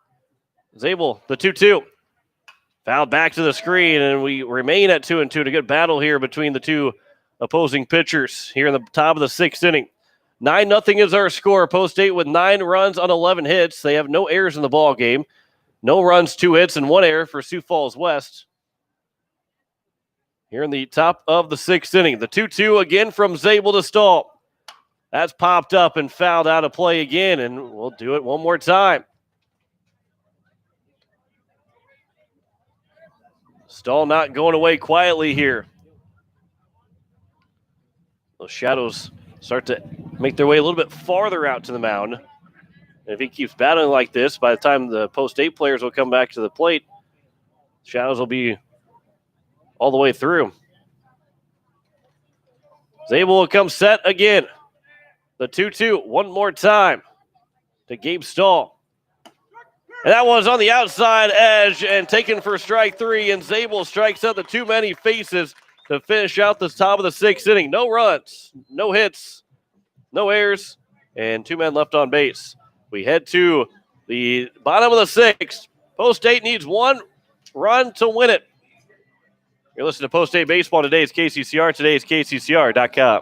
Zabel, the 2-2. Fouled back to the screen, and we remain at 2-2. A good battle here between the two opposing pitchers here in the top of the sixth inning. 9-0 is our score. Post State with 9 runs on 11 hits. They have no errors in the ball game. No runs, 2 hits, and 1 error for Sioux Falls West. Here in the top of the sixth inning. The 2-2 again from Zabel to Stahl. That's popped up and fouled out of play again, and we'll do it one more time. Stahl not going away quietly here. Those shadows start to make their way a little bit farther out to the mound. And if he keeps battling like this, by the time the post-8 players will come back to the plate, shadows will be all the way through. Zabel will come set again. The 2-2 one more time to Gabe Stahl. And that one's on the outside edge and taken for strike 3, and Zabel strikes out the too many faces to finish out the top of the sixth inning. No runs, no hits, no errors, and 2 men left on base. We head to the bottom of the sixth. Post State needs 1 run to win it. You're listening to Post State Baseball. Today's KCCR. Today's KCCR.com.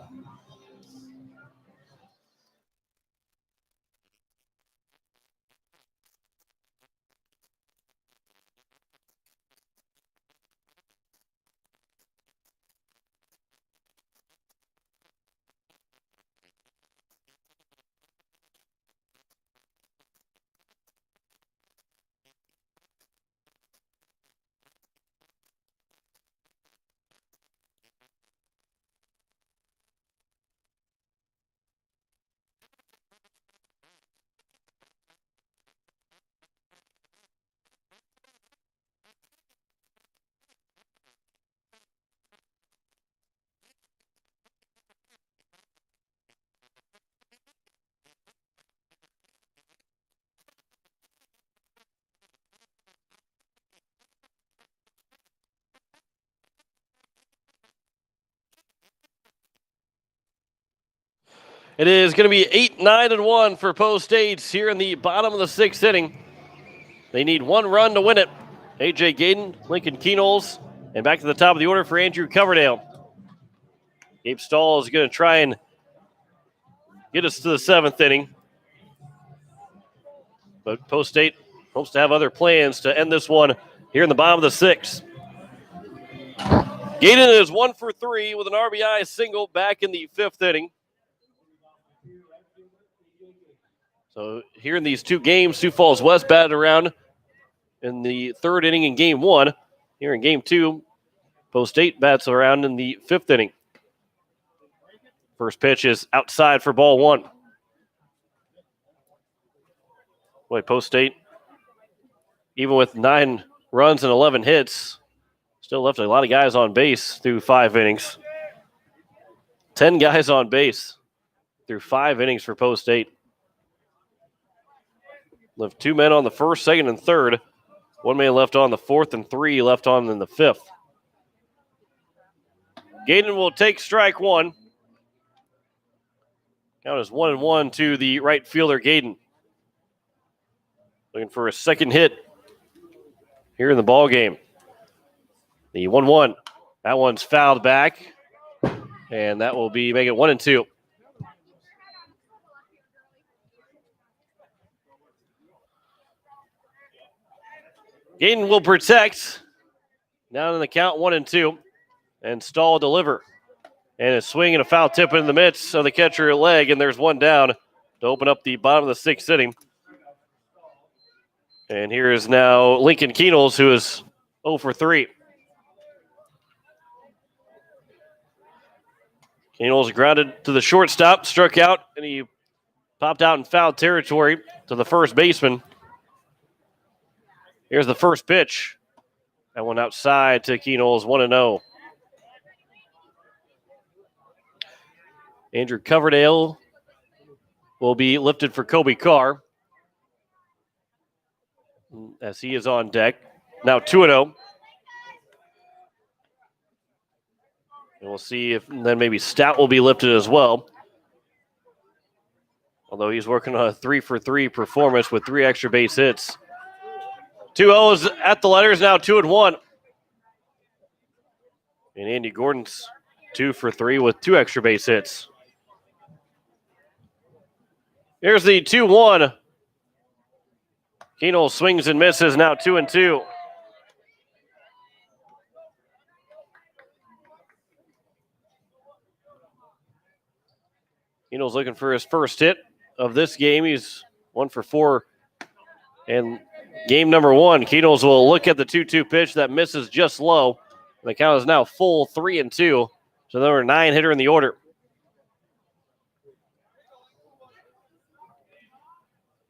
It is going to be 8-9-1 for Post State here in the bottom of the sixth inning. They need 1 run to win it. A.J. Gaden, Lincoln Keenholz, and back to the top of the order for Andrew Coverdale. Gabe Stahl is going to try and get us to the 7th inning. But Post State hopes to have other plans to end this one here in the bottom of the 6th. Gaden is 1 for 3 with an RBI single back in the 5th inning. So here in these 2 games, Sioux Falls West batted around in the 3rd inning in Game 1. Here in Game 2, Post State bats around in the 5th inning. First pitch is outside for ball 1. Boy, Post State, even with 9 runs and 11 hits, still left a lot of guys on base through 5 innings. 10 guys on base through 5 innings for Post State. Left 2 men on the 1st, 2nd, and 3rd. 1 man left on the 4th, and 3 left on in the 5th. Gaden will take strike 1. Count is 1-1 to the right fielder, Gaden. Looking for a second hit here in the ball game. The 1-1. That one's fouled back, and that will be make it 1-2. Gaden will protect. Down in the count, 1-2. And Stahl deliver. And a swing and a foul tip in the midst of the catcher leg, and there's 1 down to open up the bottom of the 6th inning. And here is now Lincoln Keenholz, who is 0 for 3. Knowles grounded to the shortstop, struck out, and he popped out in foul territory to the first baseman. Here's the first pitch. That one outside to Knowles, 1-0. Andrew Coverdale will be lifted for Kobe Carr as he is on deck. Now 2-0. And we'll see if then maybe Stout will be lifted as well. Although he's working on a 3-for-3 performance with 3 extra base hits. 2-0s at the letters, now 2-1. And Andy Gordon's 2-for-3 with 2 extra base hits. Here's the 2-1. Keno swings and misses, now 2-2. Keno's looking for his first hit of this game. He's 1 for 4 in game number 1. Keno's will look at the 2-2 pitch that misses just low. The count is now full 3-2. So number 9 hitter in the order.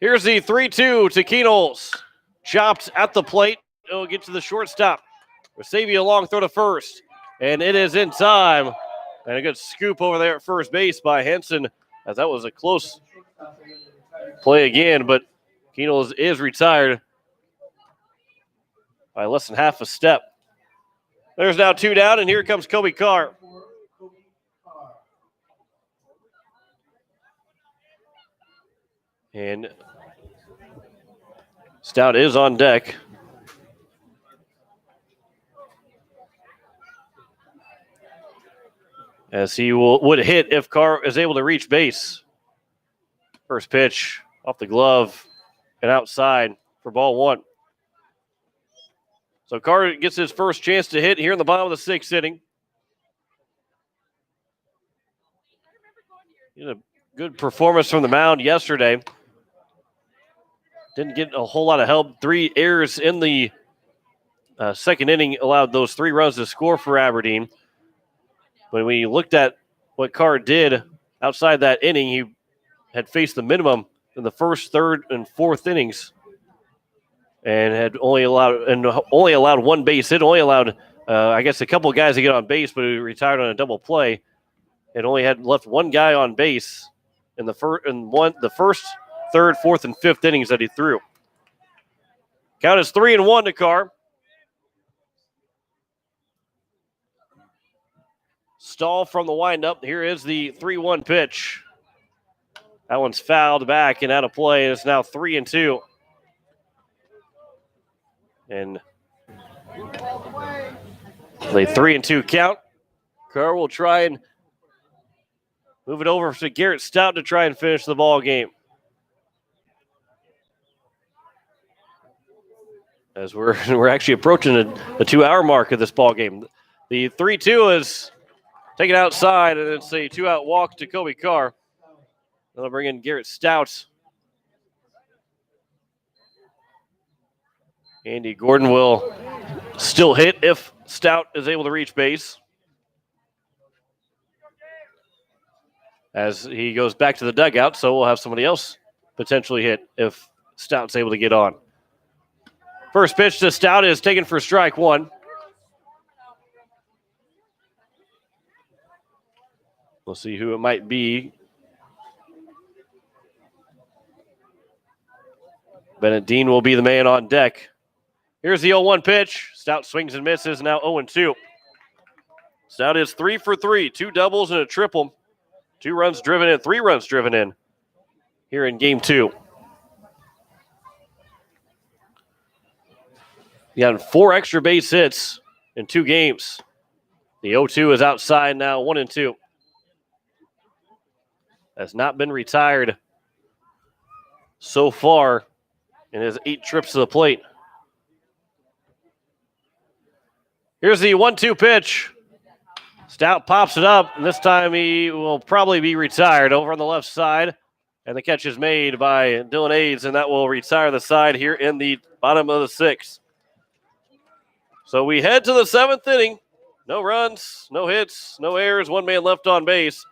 Here's the 3-2 to Knowles. Chopped at the plate. It'll get to the shortstop. Savia long throw to first. And it is in time. And a good scoop over there at first base by Henson, as that was a close play again. But Knowles is retired by less than half a step. There's now 2 down, and here comes Kobe Carr. And Stout is on deck. As he would hit if Carr is able to reach base. First pitch off the glove and outside for ball 1. So Carr gets his first chance to hit here in the bottom of the 6th inning. He had a good performance from the mound yesterday. Didn't get a whole lot of help. 3 errors in the second inning allowed those 3 runs to score for Aberdeen. But when you looked at what Carr did outside that inning, he had faced the minimum in the first, third, and fourth innings, and had only allowed 1 base hit. Only allowed, I guess, a couple of guys to get on base, but he retired on a double play, and only had left 1 guy on base in the first, third, fourth, and fifth innings that he threw. Count is 3-1 to Carr. Stall from the windup. Here is the 3-1 pitch. That one's fouled back and out of play, and it's now 3-2. And the 3-2 count. Carr will try and move it over to Garrett Stout to try and finish the ball game. As we're actually approaching the 2-hour mark of this ball game. The 3-2 is taken outside, and it's a 2-out walk to Kobe Carr. They'll bring in Garrett Stout. Andy Gordon will still hit if Stout is able to reach base. As he goes back to the dugout, so we'll have somebody else potentially hit if Stout's able to get on. First pitch to Stout is taken for strike 1. We'll see who it might be. Bennett Dean will be the man on deck. Here's the 0-1 pitch. Stout swings and misses, now 0-2. Stout is 3 for 3, 2 doubles and a triple. 2 runs driven in, 3 runs driven in here in game 2. He got 4 extra base hits in 2 games. The 0-2 is outside now, 1-2. Has not been retired so far in his 8 trips to the plate. Here's the 1-2 pitch. Stout pops it up, and this time he will probably be retired over on the left side. And the catch is made by Dylan Aids, and that will retire the side here in the bottom of the 6th. So we head to the 7th inning. No runs, no hits, no errors, one man left on base.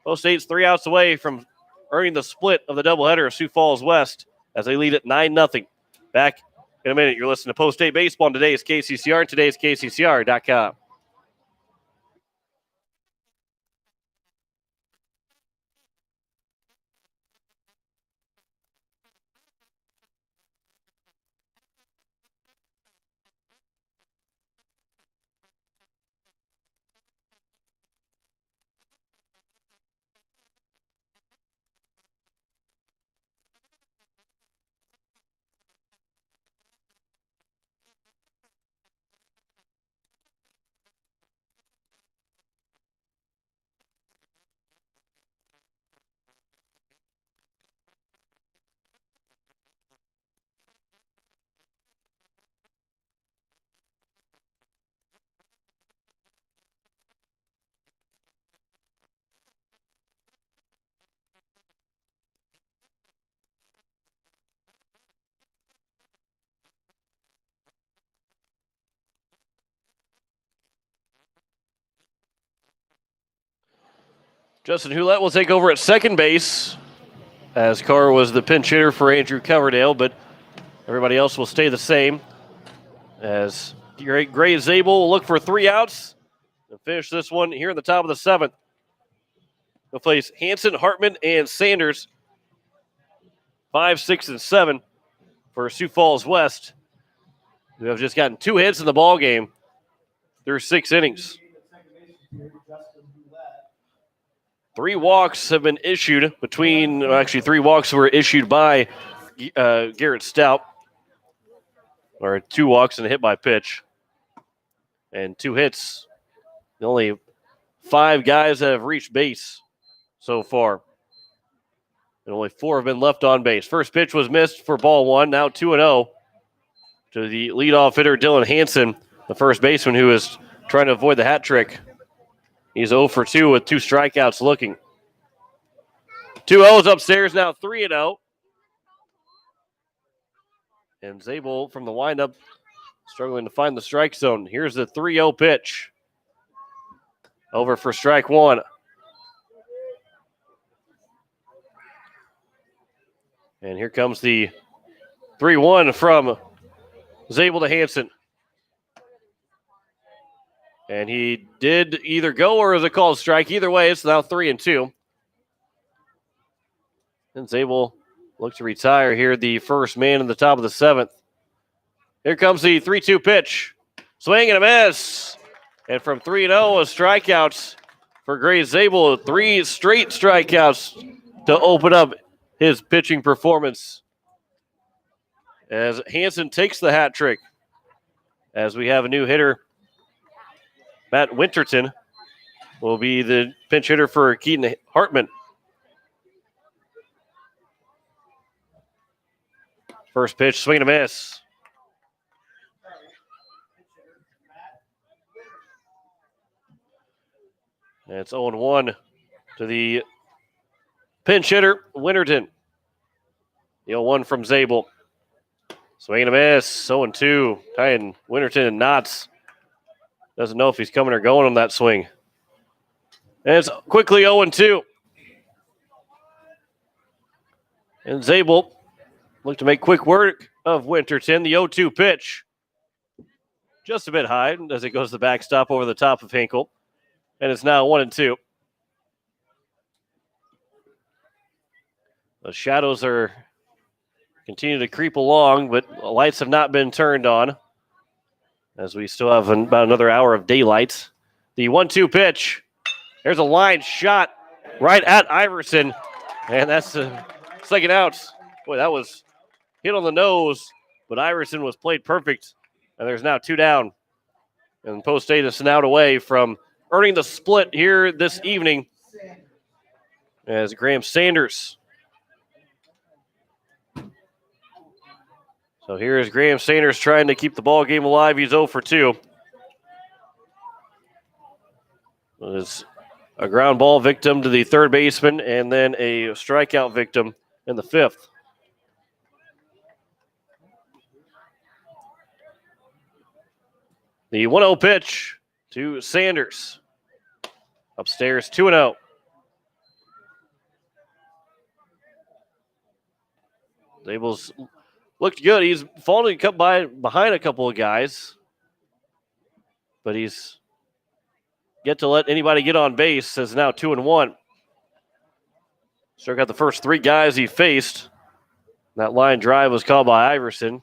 Post State's 3 outs away from earning the split of the doubleheader of Sioux Falls West as they lead at 9-0. Back in a minute. You're listening to Post State Baseball on today's KCCR and today's KCCR.com. Justin Hulett will take over at second base as Carr was the pinch hitter for Andrew Coverdale, but everybody else will stay the same as Gray Zabel will look for 3 outs and finish this one here in the top of the 7th. He'll face Hanson, Hartman, and Sanders, 5, 6, and 7 for Sioux Falls West, who have just gotten 2 hits in the ball game through 6 innings. 3 walks have been issued actually 3 walks were issued by Garrett Stout, or 2 walks and a hit by pitch, and 2 hits. Only 5 guys that have reached base so far, and only 4 have been left on base. First pitch was missed for ball 1. Now 2-0 to the leadoff hitter Dylan Hanson, the first baseman who is trying to avoid the hat trick. He's 0 for 2 with 2 strikeouts looking. 2-0's upstairs, now 3-0. And Zabel from the windup struggling to find the strike zone. Here's the 3-0 pitch. Over for strike 1. And here comes the 3-1 from Zabel to Hanson. And he did either go or was it called strike? Either way, it's now 3-2. And Zabel looks to retire here, the first man in the top of the 7th. Here comes the 3-2 pitch. Swing and a miss. And from 3-0, a strikeouts for Gray Zabel. 3 straight strikeouts to open up his pitching performance as Hanson takes the hat trick. As we have a new hitter, Matt Winterton will be the pinch hitter for Keaton Hartman. First pitch, swing and a miss. And it's 0-1 to the pinch hitter, Winterton. The 0-1 from Zabel. Swing and a miss, 0-2. Tying Winterton in knots. Doesn't know if he's coming or going on that swing. And it's quickly 0-2. And Zabel look to make quick work of Winterton. The 0-2 pitch. Just a bit high as it goes the backstop over the top of Hinkle. And it's now 1-2. The shadows are continue to creep along, but the lights have not been turned on as we still have about another hour of daylight. The 1-2 pitch. There's a line shot right at Iverson, and that's the second out. Boy, that was hit on the nose, but Iverson was played perfect, and there's now 2 down. And Post State is an out away from earning the split here this evening as Graham Sanders. So here's Graham Sanders trying to keep the ball game alive. He's 0 for 2. It's a ground ball victim to the third baseman and then a strikeout victim in the 5th. The 1-0 pitch to Sanders. Upstairs, 2-0. Zabel's looked good. He's falling behind a couple of guys, but he's yet to let anybody get on base. Is now 2-1. Struck out the first 3 guys he faced. That line drive was called by Iverson.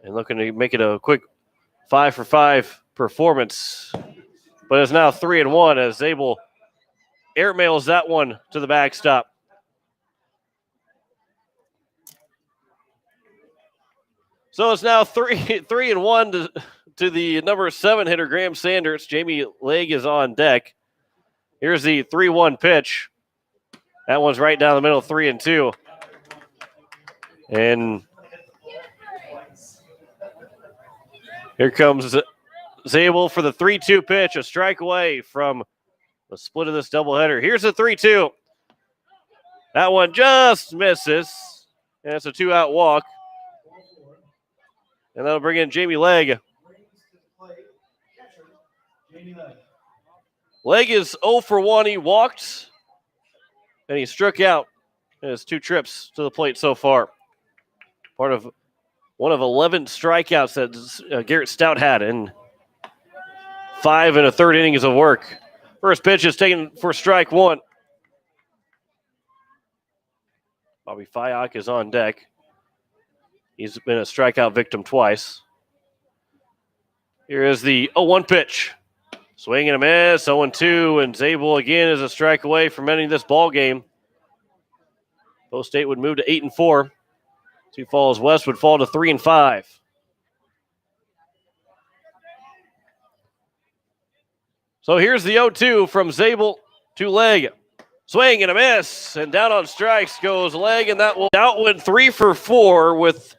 And looking to make it a quick 5-for-5 performance. But it's now 3-1 as Zabel airmails that one to the backstop. So it's now 3-1 to the number 7 hitter, Graham Sanders. Jamie Legg is on deck. Here's the 3-1 pitch. That one's right down the middle, 3-2. And here comes Zabel for the 3-2 pitch, a strike away from the split of this doubleheader. Here's the 3-2. That one just misses, and it's a 2-out walk. And that'll bring in Jamie Legg. Legg is 0 for 1. He walked, and he struck out in his 2 trips to the plate so far. Part of one of 11 strikeouts that Garrett Stout had in 5 1/3 innings of work. First pitch is taken for strike 1. Bobby Fyock is on deck. He's been a strikeout victim twice. Here is the 0-1 pitch. Swing and a miss, 0-2, and Zabel again is a strike away from ending this ball game. Post State would move to 8-4. Sioux Falls West would fall to 3-5. So here's the 0-2 from Zabel to Legg. Swing and a miss, and down on strikes goes Legg, and that will outwin 3 for 4 with